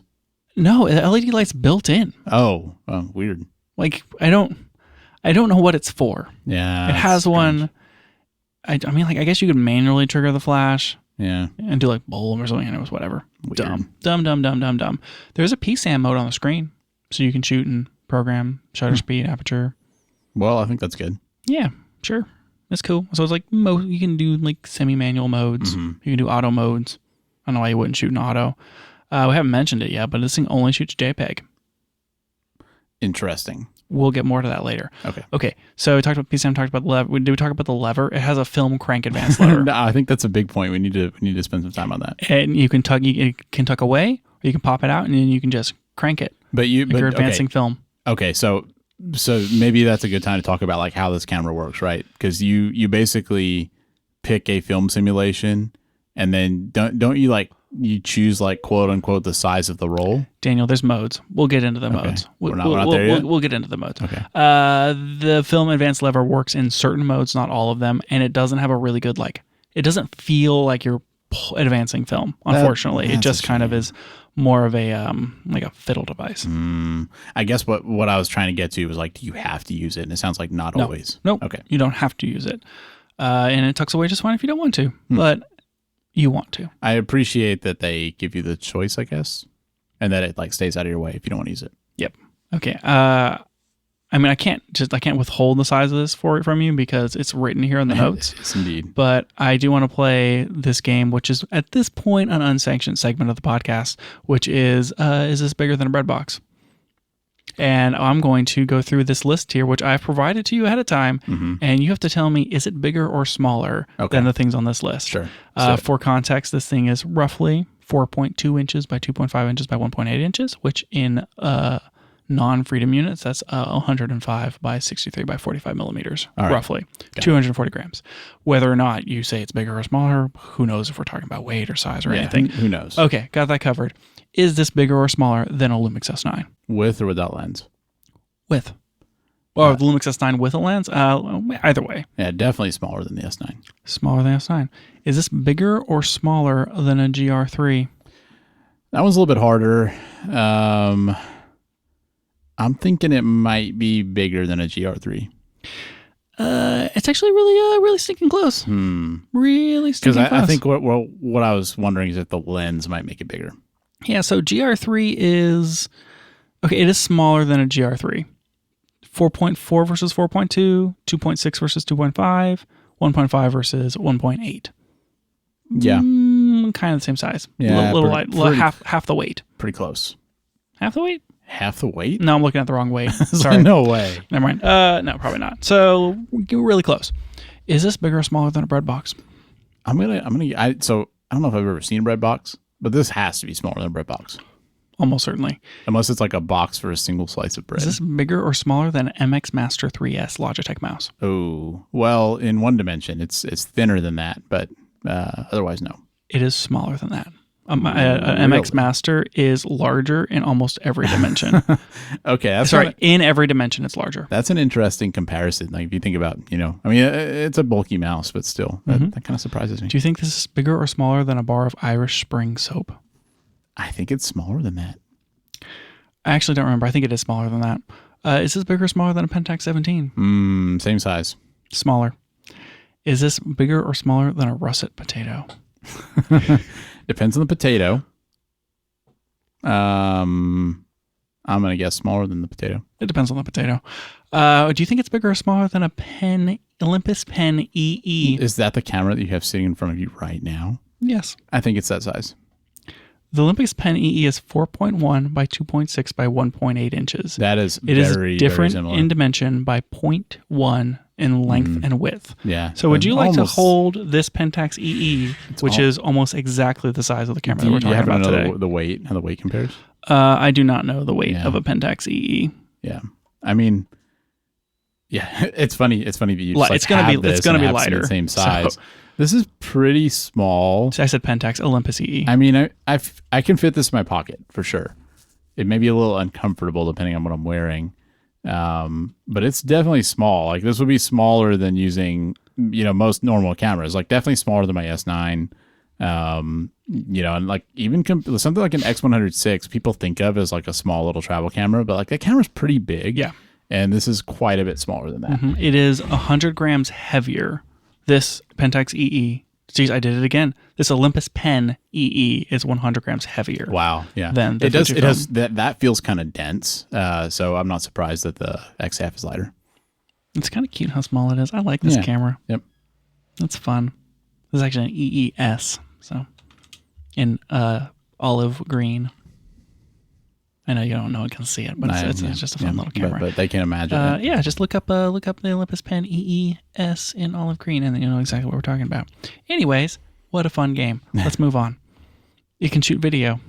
No, the LED light's built in. Oh, weird. Like I don't know what it's for. Yeah, it has strange. One. I mean, like, I guess you could manually trigger the flash. Yeah. And do like bowl or something, and it was whatever. Weird. Dumb. There's a PSAM mode on the screen, so you can shoot and program shutter speed, aperture. Well, I think that's good. Yeah, sure. That's cool. So it's like you can do like semi-manual modes. You can do auto modes. I don't know why you wouldn't shoot in auto. We haven't mentioned it yet, but this thing only shoots JPEG. Interesting. We'll get more to that later. Okay. So we talked about PCM, talked about the lever. Did we talk about the lever? It has a film crank advance lever. No, I think that's a big point. We need to spend some time on that. And you can tuck away, or you can pop it out, and then you can just crank it. But you're advancing film. Okay, so maybe that's a good time to talk about like how this camera works, right? Because you basically pick a film simulation, and then don't you like you choose like quote unquote the size of the roll? Daniel, there's modes. We'll get into the modes. We're not there yet? We'll get into the modes. Okay. The film advance lever works in certain modes, not all of them, and it doesn't have a really good it doesn't feel like you're advancing film. Unfortunately, it just kind of is more of a like a fiddle device. I guess what I was trying to get to was like, do you have to use it? And it sounds like not always. Nope. Okay. You don't have to use it, and it tucks away just fine if you don't want to, but you want to. I appreciate that they give you the choice, I guess, and that it like stays out of your way if you don't want to use it. Yep. Okay. I mean, I can't withhold the size of this from you because it's written here in the notes. Yes, indeed. But I do want to play this game, which is at this point an unsanctioned segment of the podcast, which is this bigger than a bread box? And I'm going to go through this list here, which I've provided to you ahead of time, and you have to tell me, is it bigger or smaller than the things on this list? Sure. For context, this thing is roughly 4.2 inches by 2.5 inches by 1.8 inches, which in non-freedom units, that's 105 by 63 by 45 millimeters, roughly. 240 grams. Whether or not you say it's bigger or smaller, who knows if we're talking about weight or size or anything. Who knows? Okay, got that covered. Is this bigger or smaller than a Lumix S9? With or without lens? With. Or the Lumix S9 with a lens? Either way. Yeah, definitely smaller than the S9. Smaller than S9. Is this bigger or smaller than a GR3? That one's a little bit harder. I'm thinking it might be bigger than a GR3. It's actually really stinking close. Really stinking close. Because I think what I was wondering is if the lens might make it bigger. Yeah, so GR3 is... Okay, it is smaller than a GR3. 4.4 versus 4.2, 2.6 versus 2.5, 1.5 versus 1.8. Yeah. Kind of the same size. Yeah. Little light, half the weight. Pretty close. Half the weight? Half the weight? No, I'm looking at the wrong weight. Sorry. No way. Never mind. No, probably not. So we're really close. Is this bigger or smaller than a bread box? So I don't know if I've ever seen a bread box, but this has to be smaller than a bread box. Almost certainly. Unless it's like a box for a single slice of bread. Is this bigger or smaller than an MX Master 3S Logitech mouse? Oh, well, in one dimension, it's thinner than that, but otherwise, no. It is smaller than that. An MX Master is larger in almost every dimension. Okay. In every dimension, it's larger. That's an interesting comparison. Like if you think about, it's a bulky mouse, but still, that kind of surprises me. Do you think this is bigger or smaller than a bar of Irish Spring soap? I think it's smaller than that. I actually don't remember. I think it is smaller than that. Is this bigger or smaller than a Pentax 17? Same size. Smaller. Is this bigger or smaller than a russet potato? Depends on the potato. I'm going to guess smaller than the potato. It depends on the potato. Do you think it's bigger or smaller than a Olympus Pen EE? Is that the camera that you have sitting in front of you right now? Yes. I think it's that size. The Olympus Pen EE is 4.1 by 2.6 by 1.8 inches. That is very different very similar. In dimension by 0.1 in length and width. Yeah. So would you like to hold this Pentax EE, which is almost exactly the size of the camera that we're talking about today? The weight, how the weight compares? I do not know the weight of a Pentax EE. Yeah. I mean, yeah, it's funny. It's funny that you just it's going to be lighter. The same size. So, this is pretty small. So I said Pentax Olympus EE. I mean, I can fit this in my pocket for sure. It may be a little uncomfortable depending on what I'm wearing. But it's definitely small. Like this would be smaller than using, most normal cameras, like definitely smaller than my S9. And like even something like an X106 people think of as like a small little travel camera, but like that camera's pretty big. Yeah. And this is quite a bit smaller than that. Mm-hmm. It is 100 grams heavier. This Pentax EE, geez, I did it again. This Olympus Pen EE is 100 grams heavier. Wow, yeah. Than the it does. That feels kind of dense. So I'm not surprised that the XF is lighter. It's kind of cute how small it is. I like this camera. Yep, that's fun. This is actually an EES, so in olive green. I know you don't know, can see it, but it's just a fun little camera. But they can imagine it. Yeah, just look up the Olympus Pen EES in olive green, and then you'll know exactly what we're talking about. Anyways, what a fun game. Let's move on. You can shoot video.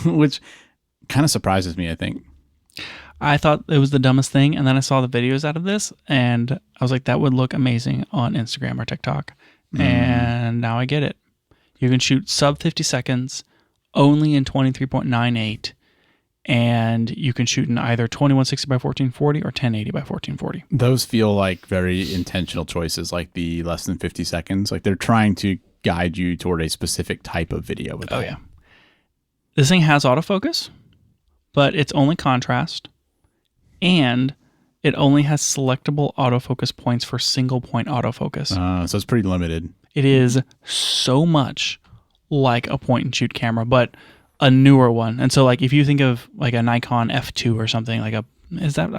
Which kind of surprises me, I think. I thought it was the dumbest thing, and then I saw the videos out of this, and I was like, that would look amazing on Instagram or TikTok. And now I get it. You can shoot sub 50 seconds, only in 23.98, and you can shoot in either 2160 by 1440 or 1080 by 1440. Those feel like very intentional choices, like the less than 50 seconds. Like they're trying to guide you toward a specific type of video with that. Oh, yeah. This thing has autofocus, but it's only contrast, and it only has selectable autofocus points for single point autofocus. So it's pretty limited. It is so much like a point and shoot camera, but a newer one. And so like if you think of like a Nikon F2 or something, like I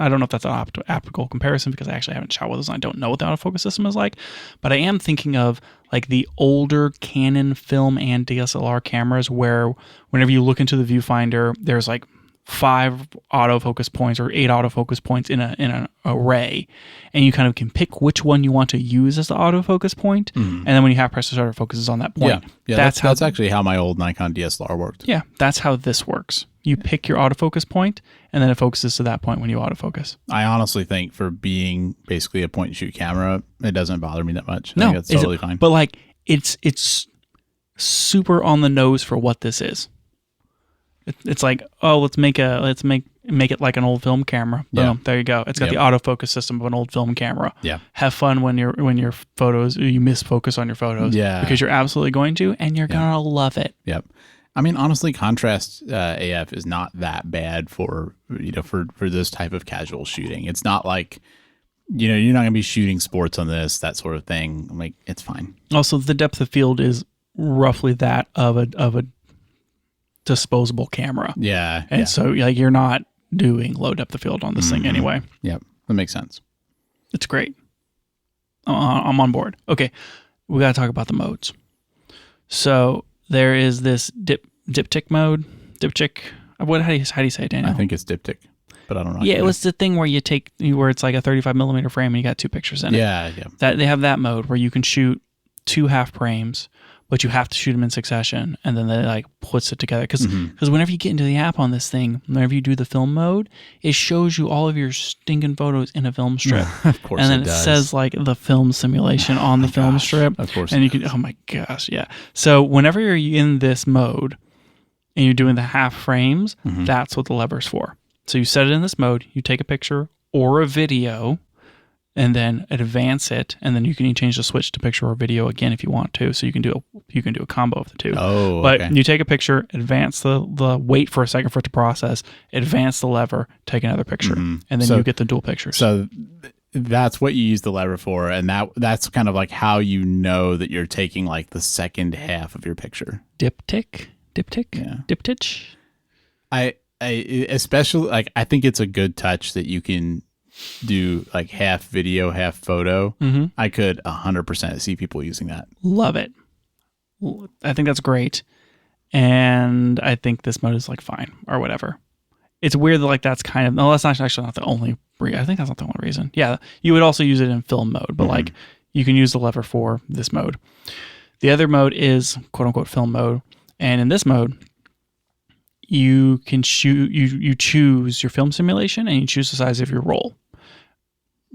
don't know if that's an optical comparison because I actually haven't shot with this and I don't know what the autofocus system is like, but I am thinking of like the older Canon film and DSLR cameras where whenever you look into the viewfinder, there's like 5 autofocus points or 8 autofocus points in an array, and you kind of can pick which one you want to use as the autofocus point, and then when you have press to start, it focuses on that point. Yeah, that's actually how my old Nikon DSLR worked. Yeah, that's how this works. You pick your autofocus point, and then it focuses to that point when you autofocus. I honestly think for being basically a point and shoot camera, it doesn't bother me that much. I No, think that's totally fine. But like it's super on the nose for what this is. It's like, oh, let's make it like an old film camera. Boom, there you go. It's got the autofocus system of an old film camera. Yeah. Have fun when your photos, you miss focus on your photos. Yeah. Because you're absolutely going to, and you're gonna love it. Yep. I mean, honestly, contrast AF is not that bad for for this type of casual shooting. It's not like you're not going to be shooting sports on this, that sort of thing. Like, it's fine. Also, the depth of field is roughly that of a disposable camera. Yeah, and so like you're not doing low depth of field on this thing anyway. Yep, that makes sense. It's great. I'm on board. Okay, we got to talk about the modes. So there is this diptych mode. Diptych. How do you say it, Daniel? I think it's diptych, but I don't know. Yeah, it was the thing where where it's like a 35 millimeter frame and you got 2 pictures in it. Yeah. That they have that mode where you can shoot 2 half frames, but you have to shoot them in succession, and then they like puts it together. Because whenever you get into the app on this thing, whenever you do the film mode, it shows you all of your stinking photos in a film strip. Of course, and then it does. says like the film simulation on the film strip. Of course, and you can. Oh my gosh, yeah. So whenever you're in this mode and you're doing the half frames, that's what the lever's for. So you set it in this mode, you take a picture or a video, and then advance it, and then you can change the switch to picture or video again if you want to. So you can do a combo of the two. Oh, but okay. You take a picture, advance the wait for a second for it to process, advance the lever, take another picture, and then you get the dual pictures. So that's what you use the lever for, and that's kind of like how you know that you're taking like the second half of your picture. Diptych, yeah. diptych. I especially like I think it's a good touch that you can do like half video, half photo. I could 100% see people using that. Love it. I think that's great. And I think this mode is like fine or whatever. It's weird that like that's kind of, no, that's actually not the only I think that's not the only reason. Yeah. You would also use it in film mode, but like you can use the lever for this mode. The other mode is quote unquote film mode. And in this mode, you can shoot, you choose your film simulation and you choose the size of your roll.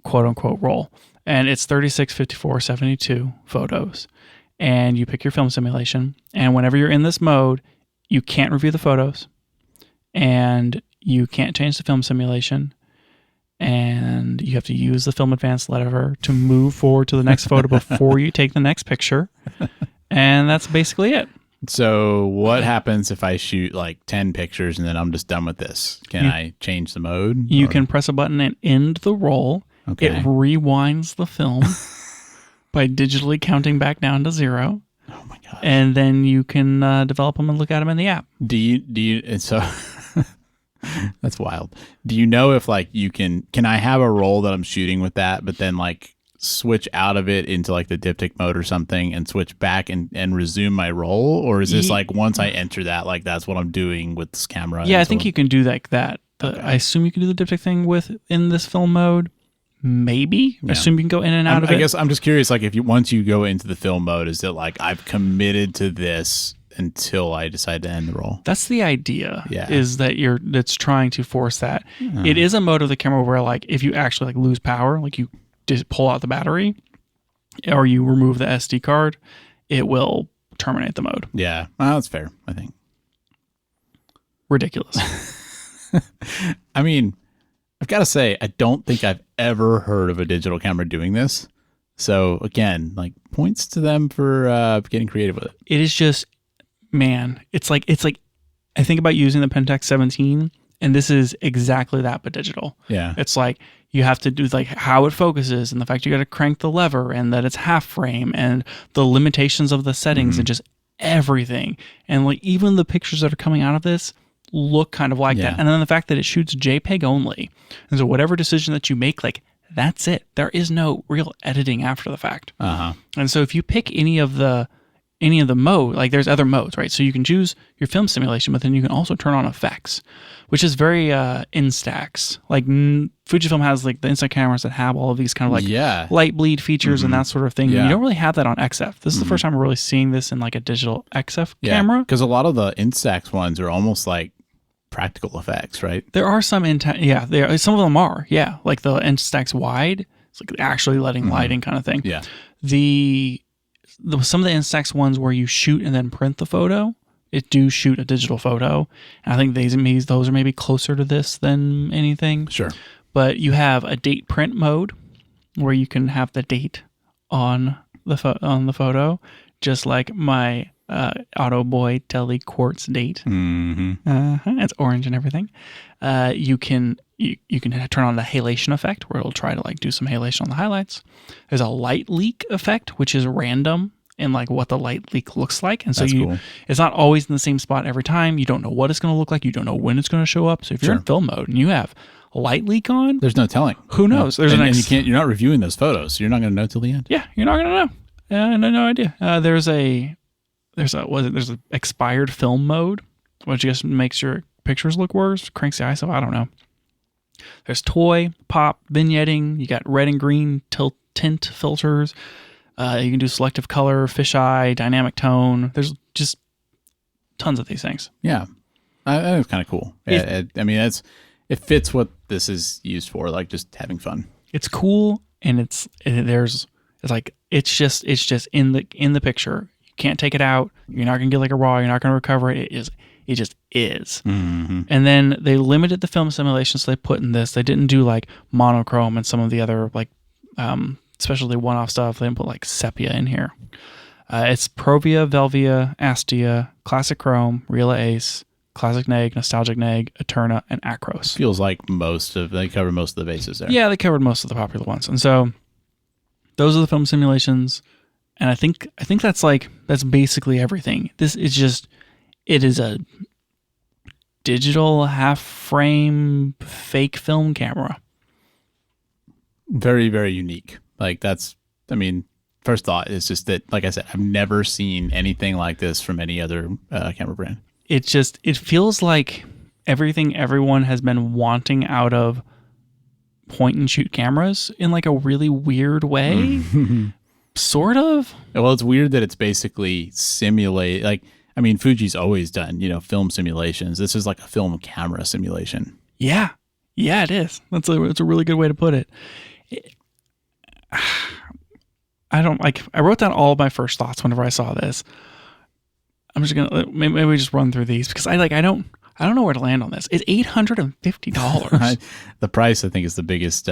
Quote unquote roll, and it's 36, 54, 72 photos, and you pick your film simulation, and whenever you're in this mode you can't review the photos and you can't change the film simulation, and you have to use the film advance lever to move forward to the next photo before you take the next picture, and that's basically it. So what happens if I shoot like 10 pictures and then I'm just done with this? Can I change the mode? You can press a button and end the roll. Okay. It rewinds the film by digitally counting back down to 0. Oh my god! And then you can develop them and look at them in the app. Do you? And so that's wild. Do you know if like you can I have a roll that I'm shooting with that, but then like switch out of it into like the diptych mode or something and switch back and resume my roll, or is this like once I enter that, like that's what I'm doing with this camera? Yeah, I think you can do like that. Okay. I assume you can do the diptych thing in this film mode. Maybe. Yeah. Assume you can go in and out of it. I guess I'm just curious, like if once you go into the film mode, is it like I've committed to this until I decide to end the roll? That's the idea. Yeah. Is that that's trying to force that. It is a mode of the camera where like if you actually like lose power, like you just pull out the battery or you remove the SD card, it will terminate the mode. Yeah. Well, that's fair, I think. Ridiculous. I mean, I've got to say, I don't think I've ever heard of a digital camera doing this. So again, like points to them for getting creative with it. It is just, man, it's like I think about using the Pentax 17, and this is exactly that, but digital. Yeah. It's like you have to do like how it focuses and the fact you got to crank the lever and that it's half frame and the limitations of the settings and just everything. And like even the pictures that are coming out of this look kind of like that. And then the fact that it shoots JPEG only. And so whatever decision that you make, like that's it. There is no real editing after the fact. And so if you pick any of the mode, like there's other modes, right? So you can choose your film simulation, but then you can also turn on effects, which is very Instax. Like Fujifilm has like the Insta cameras that have all of these kind of like light bleed features and that sort of thing. You don't really have that on XF. This is the first time we're really seeing this in like a digital XF camera. Because a lot of the Instax ones are almost like practical effects, right? There are some, some of them are, like the Instax wide. It's like actually letting lighting kind of thing. Yeah. Some of the Instax ones where you shoot and then print the photo, it do shoot a digital photo. And I think those are maybe closer to this than anything. Sure. But you have a date print mode where you can have the date on the photo, just like my Auto Boy Deli Quartz Date. It's orange and everything. You can turn on the halation effect, where it'll try to like do some halation on the highlights. There's a light leak effect, which is random in like what the light leak looks like, and so cool. It's not always in the same spot every time. You don't know what it's going to look like. You don't know when it's going to show up. So if you're in film mode and you have a light leak on, there's no telling. Who knows? No. And you can't. You're not reviewing those photos, so you're not going to know till the end. Yeah, you're not going to know. No idea. There's an expired film mode, which just makes your pictures look worse, cranks the ISO. I don't know. There's toy, pop, vignetting. You got red and green tint filters. You can do selective color, fisheye, dynamic tone. There's just tons of these things. Yeah, I think it's kind of cool. It fits what this is used for, like just having fun. It's cool, and it's just in the picture. You can't take it out. You're not gonna get like a RAW. You're not gonna recover it. It just is. Mm-hmm. And then they limited the film simulations they put in this. They didn't do like monochrome and some of the other like especially one-off stuff. They didn't put like sepia in here. It's Provia, Velvia, Astia, Classic Chrome, Rela Ace, Classic Neg, Nostalgic Neg, Eterna, and Acros. Feels like they covered most of the bases there. Yeah, they covered most of the popular ones. And so those are the film simulations. And I think that's basically everything. This is just, it is a digital half-frame fake film camera. Very, very unique. Like first thought is just that, like I said, I've never seen anything like this from any other camera brand. It feels like everything everyone has been wanting out of point and shoot cameras in like a really weird way. Sort of. Well, it's weird that it's basically simulate. Like, I mean, Fuji's always done, film simulations. This is like a film camera simulation. Yeah, it is. It's a really good way to put it. I wrote down all of my first thoughts whenever I saw this. I'm just gonna maybe we just run through these because I don't know where to land on this. It's $850. The price, I think, is the biggest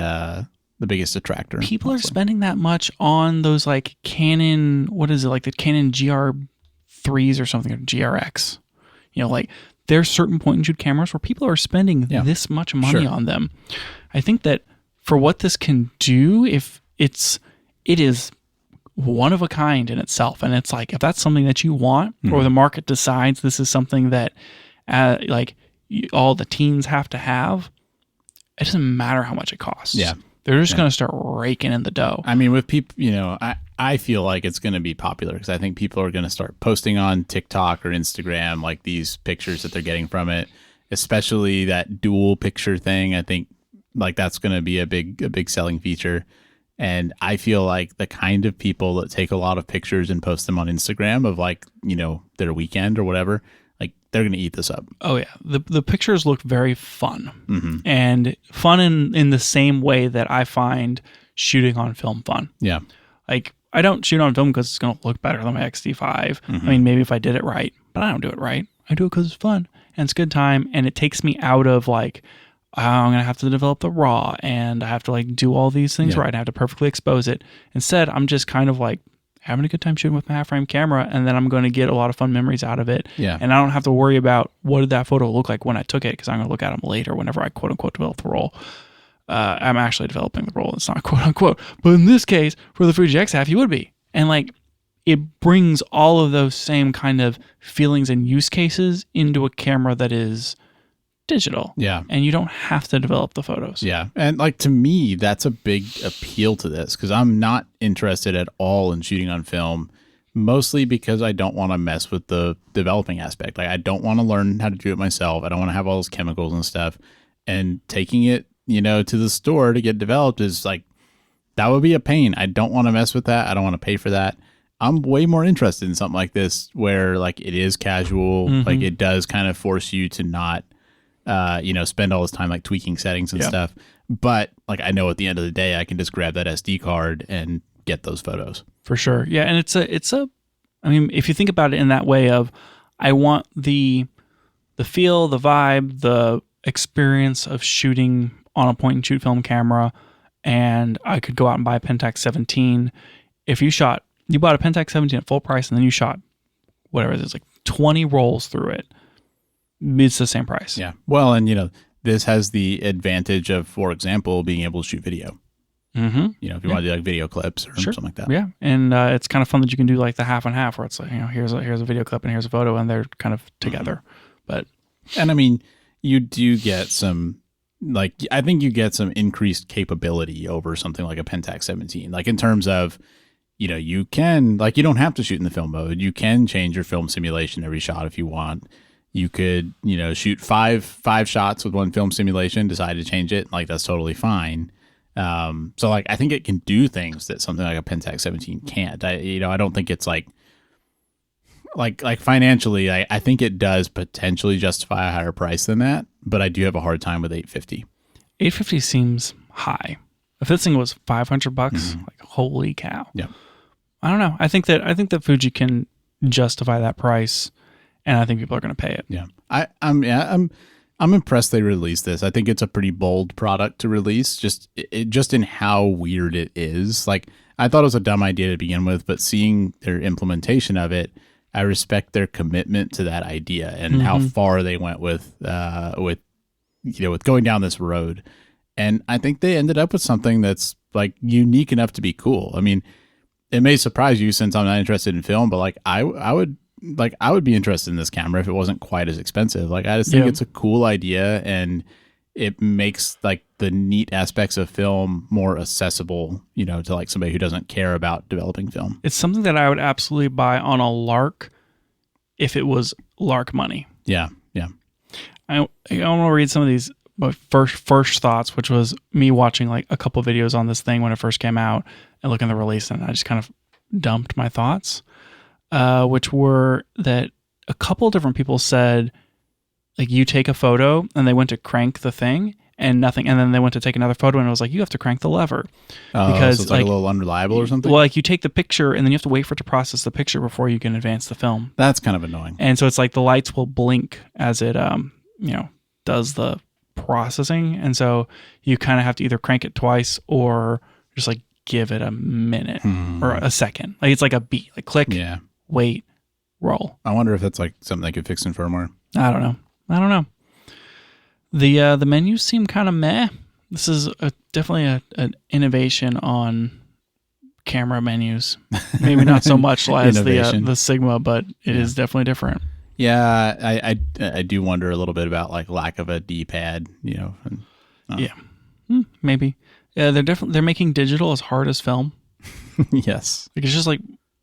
attractor. People are spending that much on those like Canon. What is it, like the Canon GR3s or something, or GRX? Like there's certain point and shoot cameras where people are spending this much money on them. I think that for what this can do, it is one of a kind in itself, and it's like if that's something that you want, or the market decides this is something that all the teens have to have, it doesn't matter how much it costs. Yeah, they're just going to start raking in the dough. I mean, with people, I feel like it's going to be popular because I think people are going to start posting on TikTok or Instagram like these pictures that they're getting from it, especially that dual picture thing. I think like that's going to be a big selling feature. And I feel like the kind of people that take a lot of pictures and post them on Instagram of like, their weekend or whatever, like they're going to eat this up. Oh yeah. The pictures look very fun, and fun in the same way that I find shooting on film fun. Yeah. Like I don't shoot on film because it's going to look better than my XT5. I mean, maybe if I did it right, but I don't do it right. I do it because it's fun and it's a good time. And it takes me out of like, I'm going to have to develop the RAW and I have to like do all these things right. I have to perfectly expose it. Instead, I'm just kind of like having a good time shooting with my half frame camera, and then I'm going to get a lot of fun memories out of it. Yeah. And I don't have to worry about what did that photo look like when I took it, because I'm going to look at them later whenever I quote unquote develop the roll. I'm actually developing the roll. It's not quote unquote. But in this case, for the Fuji X half, you would be. And like it brings all of those same kind of feelings and use cases into a camera that is digital. Yeah. And you don't have to develop the photos. Yeah. And like to me, that's a big appeal to this because I'm not interested at all in shooting on film, mostly because I don't want to mess with the developing aspect. Like I don't want to learn how to do it myself. I don't want to have all those chemicals and stuff. And taking it, to the store to get developed is like, that would be a pain. I don't want to mess with that. I don't want to pay for that. I'm way more interested in something like this where like it is casual. Like it does kind of force you to not spend all this time like tweaking settings and stuff. But like I know at the end of the day I can just grab that SD card and get those photos. For sure. Yeah, and it's a I mean, if you think about it in that way of I want the feel, the vibe, the experience of shooting on a point and shoot film camera, and I could go out and buy a Pentax 17. If you bought a Pentax 17 at full price and then you shot whatever it is, like 20 rolls through it, it's the same price. Yeah. Well, and this has the advantage of, for example, being able to shoot video. Mm-hmm. If you want to do like video clips or something like that. Yeah. And it's kind of fun that you can do like the half and half where it's like, here's a video clip and here's a photo and they're kind of together. And I mean, you do get some, I think you get some increased capability over something like a Pentax 17. Like in terms of, you can, you don't have to shoot in the film mode. You can change your film simulation every shot if you want. You could, shoot five shots with one film simulation, decide to change it. That's totally fine. So I think it can do things that something like a Pentax 17 can't. I don't think it's like financially, I think it does potentially justify a higher price than that, but I do have a hard time with $850. $850 seems high. If this thing was $500, holy cow. Yeah. I don't know. I think that Fuji can justify that price, and I think people are going to pay it. Yeah. I'm impressed they released this. I think it's a pretty bold product to release, just in how weird it is. I thought it was a dumb idea to begin with, but seeing their implementation of it, I respect their commitment to that idea and how far they went with going down this road. And I think they ended up with something that's unique enough to be cool. I mean, it may surprise you since I'm not interested in film, but I would be interested in this camera if it wasn't quite as expensive. I just think it's a cool idea, and it makes the neat aspects of film more accessible, to somebody who doesn't care about developing film. It's something that I would absolutely buy on a lark if it was lark money. Yeah. Yeah. I want to read some of these first thoughts, which was me watching a couple videos on this thing when it first came out and looking at the release, and I just kind of dumped my thoughts, which were that a couple different people said, you take a photo and they went to crank the thing and nothing, and then they went to take another photo and it was you have to crank the lever because so it's a little unreliable or something. Well, you take the picture and then you have to wait for it to process the picture before you can advance the film. That's kind of annoying. And so it's the lights will blink as it does the processing, and so you kind of have to either crank it twice or just give it a minute or a second. It's like a beat, click, wait, roll. I wonder if that's something they could fix in firmware. I don't know. The menus seem kind of meh. This is definitely an innovation on camera menus. Maybe not so much as the Sigma, but it is definitely different. Yeah, I do wonder a little bit about lack of a D-pad, Yeah, maybe. Yeah, they're making digital as hard as film. Yes, it's just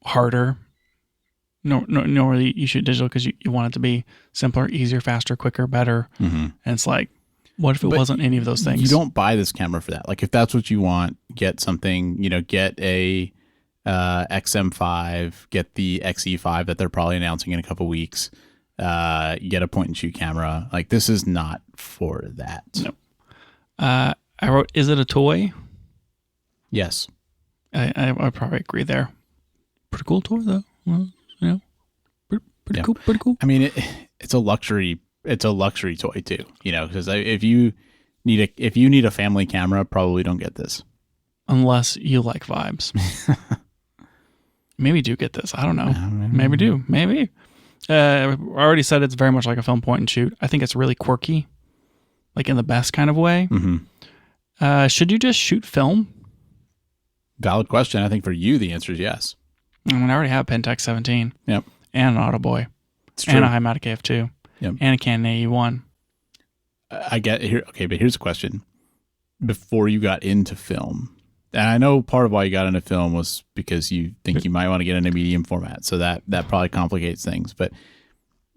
harder. No, normally you shoot digital because you want it to be simpler, easier, faster, quicker, better. And it's what if it wasn't any of those things? You don't buy this camera for that. If that's what you want, get something. Get a XM5, get the XE5 that they're probably announcing in a couple weeks. Get a point and shoot camera. This is not for that. No. I wrote, is it a toy? Yes. I probably agree there. Pretty cool toy though. Well, pretty cool. Pretty cool. I mean, it's a luxury. It's a luxury toy too. Because if you need a family camera, probably don't get this. Unless you like vibes. Maybe do get this. I don't know. Maybe do. Maybe. I already said it's very much like a film point and shoot. I think it's really quirky, in the best kind of way. Should you just shoot film? Valid question. I think for you, the answer is yes. I already have a Pentax 17. Yep. And an Autoboy. It's true. And a Hymatic AF2. Yep. And a Canon AE1. I get here. Okay, but here's a question. Before you got into film, and I know part of why you got into film was because you think you might want to get into medium format. So that probably complicates things. But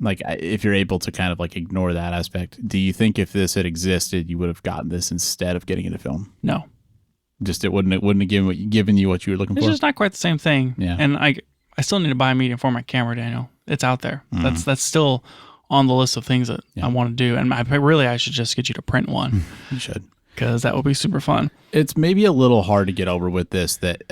if you're able to kind of ignore that aspect, do you think if this had existed, you would have gotten this instead of getting into film? No. Just it wouldn't have given you what you were looking for? It's just not quite the same thing. Yeah. And I still need to buy a medium format camera, Daniel. It's out there. That's still on the list of things that I want to do. And I should just get you to print one. You should. Because that would be super fun. It's maybe a little hard to get over with this that,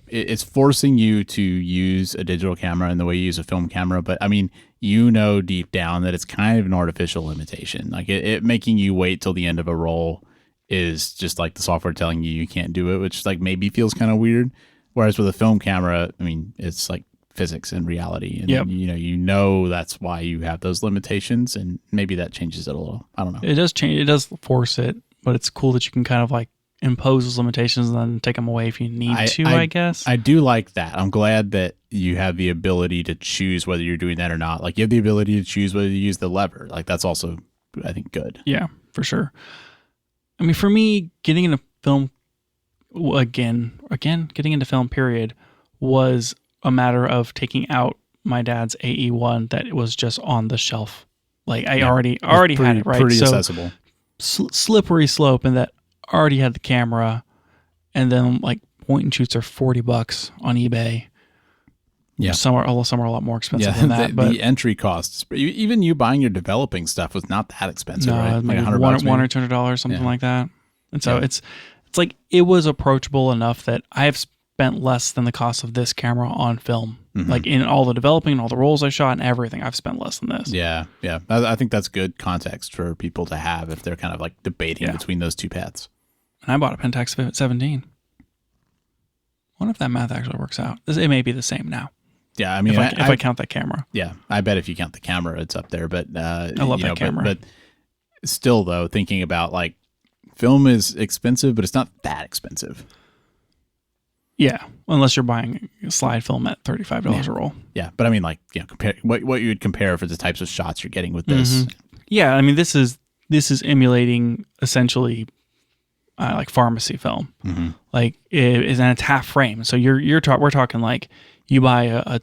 it's forcing you to use a digital camera in the way you use a film camera. But I mean, deep down that it's kind of an artificial limitation. It making you wait till the end of a roll is just the software telling you can't do it, which maybe feels kind of weird. Whereas with a film camera, I mean, it's physics and reality, and Yep. you know that's why you have those limitations, and maybe that changes it a little. I don't know. It does change. It does force it, but it's cool that you can kind of like impose those limitations and then take them away if you need to. I guess I do like that. I'm glad that you have the ability to choose whether you're doing that or not. Like you have the ability to choose whether you use the lever. Like that's also, I think, good. Yeah, for sure. I mean, for me, getting into film again, getting into film period was a matter of taking out my dad's AE1 that was just on the shelf. Like I already had it, right? Pretty accessible. Slippery slope, and that already had the camera, and then like point and shoots are $40 on eBay. Yeah, some are a lot more expensive than that. The entry costs, even you buying your developing stuff was not that expensive, no, right? Like $100 or $200, something like that. And so it's like it was approachable enough that I have spent less than the cost of this camera on film. Mm-hmm. Like in all the developing, all the roles I shot, and everything, I've spent less than this. Yeah. I think that's good context for people to have if they're kind of like debating between those two paths. And I bought a Pentax 17. I wonder if that math actually works out. It may be the same now. Yeah, I mean, if I count that camera. Yeah, I bet if you count the camera, it's up there. But I love that camera. But still, though, thinking about like film is expensive, but it's not that expensive. Yeah, unless you're buying slide film at $35 a roll. Yeah, but I mean, like, compare what you would compare for the types of shots you're getting with this. Mm-hmm. Yeah, I mean, this is emulating essentially like pharmacy film. Mm-hmm. Like it's half frame. So we're talking like you buy a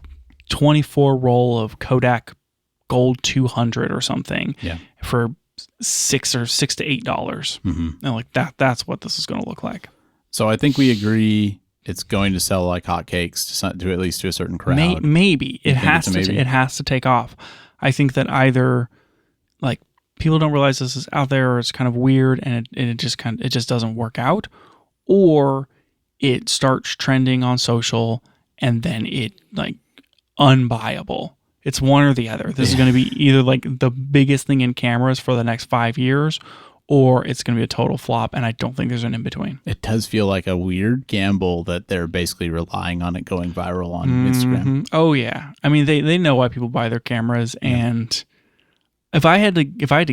24 roll of Kodak Gold 200 or something for $6 to $8. Mm-hmm. And like that's what this is going to look like. So I think we agree it's going to sell like hotcakes to at least to a certain crowd. Maybe it has to. It has to take off. I think that either like people don't realize this is out there, or it's kind of weird, and it just doesn't work out, or it starts trending on social, and then it like unbuyable. It's one or the other. This is going to be either like the biggest thing in cameras for the next 5 years, or it's going to be a total flop, and I don't think there's an in-between. It does feel like a weird gamble that they're basically relying on it going viral on Instagram. Oh, yeah. I mean, they know why people buy their cameras, and if I had to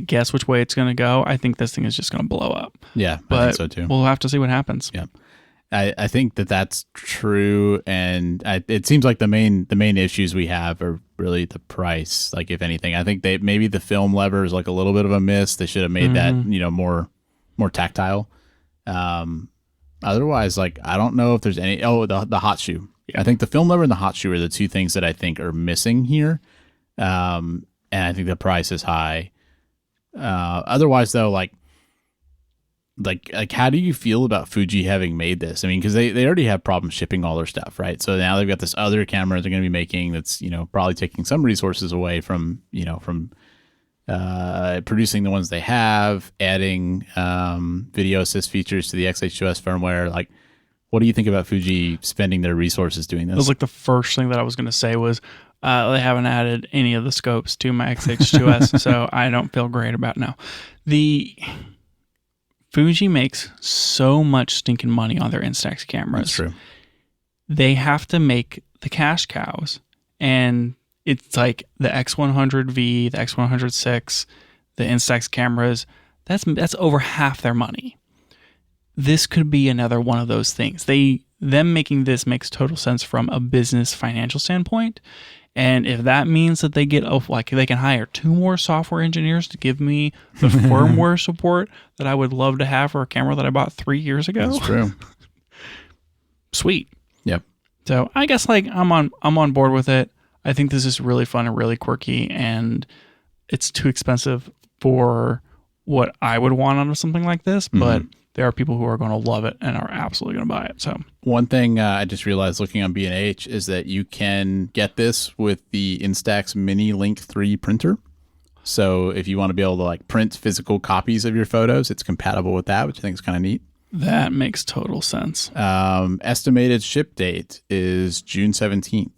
guess which way it's going to go, I think this thing is just going to blow up. Yeah, but I think so too. We'll have to see what happens. Yeah. I think that's true, and it seems like the main issues we have are really the price. Like, if anything, I think maybe the film lever is like a little bit of a miss. They should have made that more tactile. Otherwise, like, I don't know if there's any. Oh, the hot shoe. Yeah. I think the film lever and the hot shoe are the two things that I think are missing here, and I think the price is high. Otherwise, though, like how do you feel about Fuji having made this? I mean, because they already have problems shipping all their stuff, right? So now they've got this other camera they're going to be making that's, probably taking some resources away from producing the ones they have, adding video assist features to the XH2S firmware. Like, what do you think about Fuji spending their resources doing this? It was like the first thing that I was going to say was they haven't added any of the scopes to my XH2S, so I don't feel great about it now. Fuji makes so much stinking money on their Instax cameras. That's true. They have to make the cash cows, and it's like the X100V, the X100VI, the Instax cameras. That's over half their money. This could be another one of those things. Them making this makes total sense from a business financial standpoint. And if that means that they they can hire 2 more software engineers to give me the firmware support that I would love to have for a camera that I bought 3 years ago. That's true. Sweet. Yep. So I guess like I'm on board with it. I think this is really fun and really quirky, and it's too expensive for what I would want out of something like this, but there are people who are going to love it and are absolutely going to buy it. So one thing I just realized looking on B&H is that you can get this with the Instax Mini Link 3 printer. So if you want to be able to like print physical copies of your photos, it's compatible with that, which I think is kind of neat. That makes total sense. Estimated ship date is June 17th.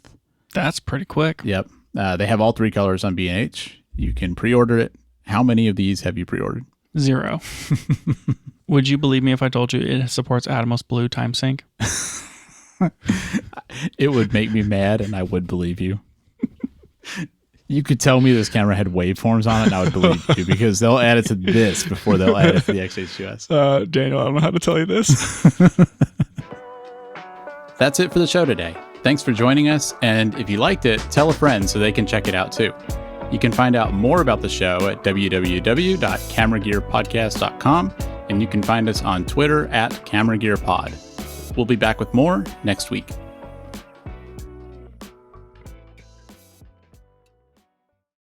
That's pretty quick. Yep. They have all 3 colors on B&H. You can pre-order it. How many of these have you pre-ordered? 0. Would you believe me if I told you it supports Atomos Blue time sync? It would make me mad, and I would believe you. You could tell me this camera had waveforms on it, and I would believe you, because they'll add it to this before they'll add it to the X-H2S. Daniel, I don't know how to tell you this. That's it for the show today. Thanks for joining us, and if you liked it, tell a friend so they can check it out too. You can find out more about the show at www.cameragearpodcast.com, and you can find us on Twitter @CameraGearPod. We'll be back with more next week.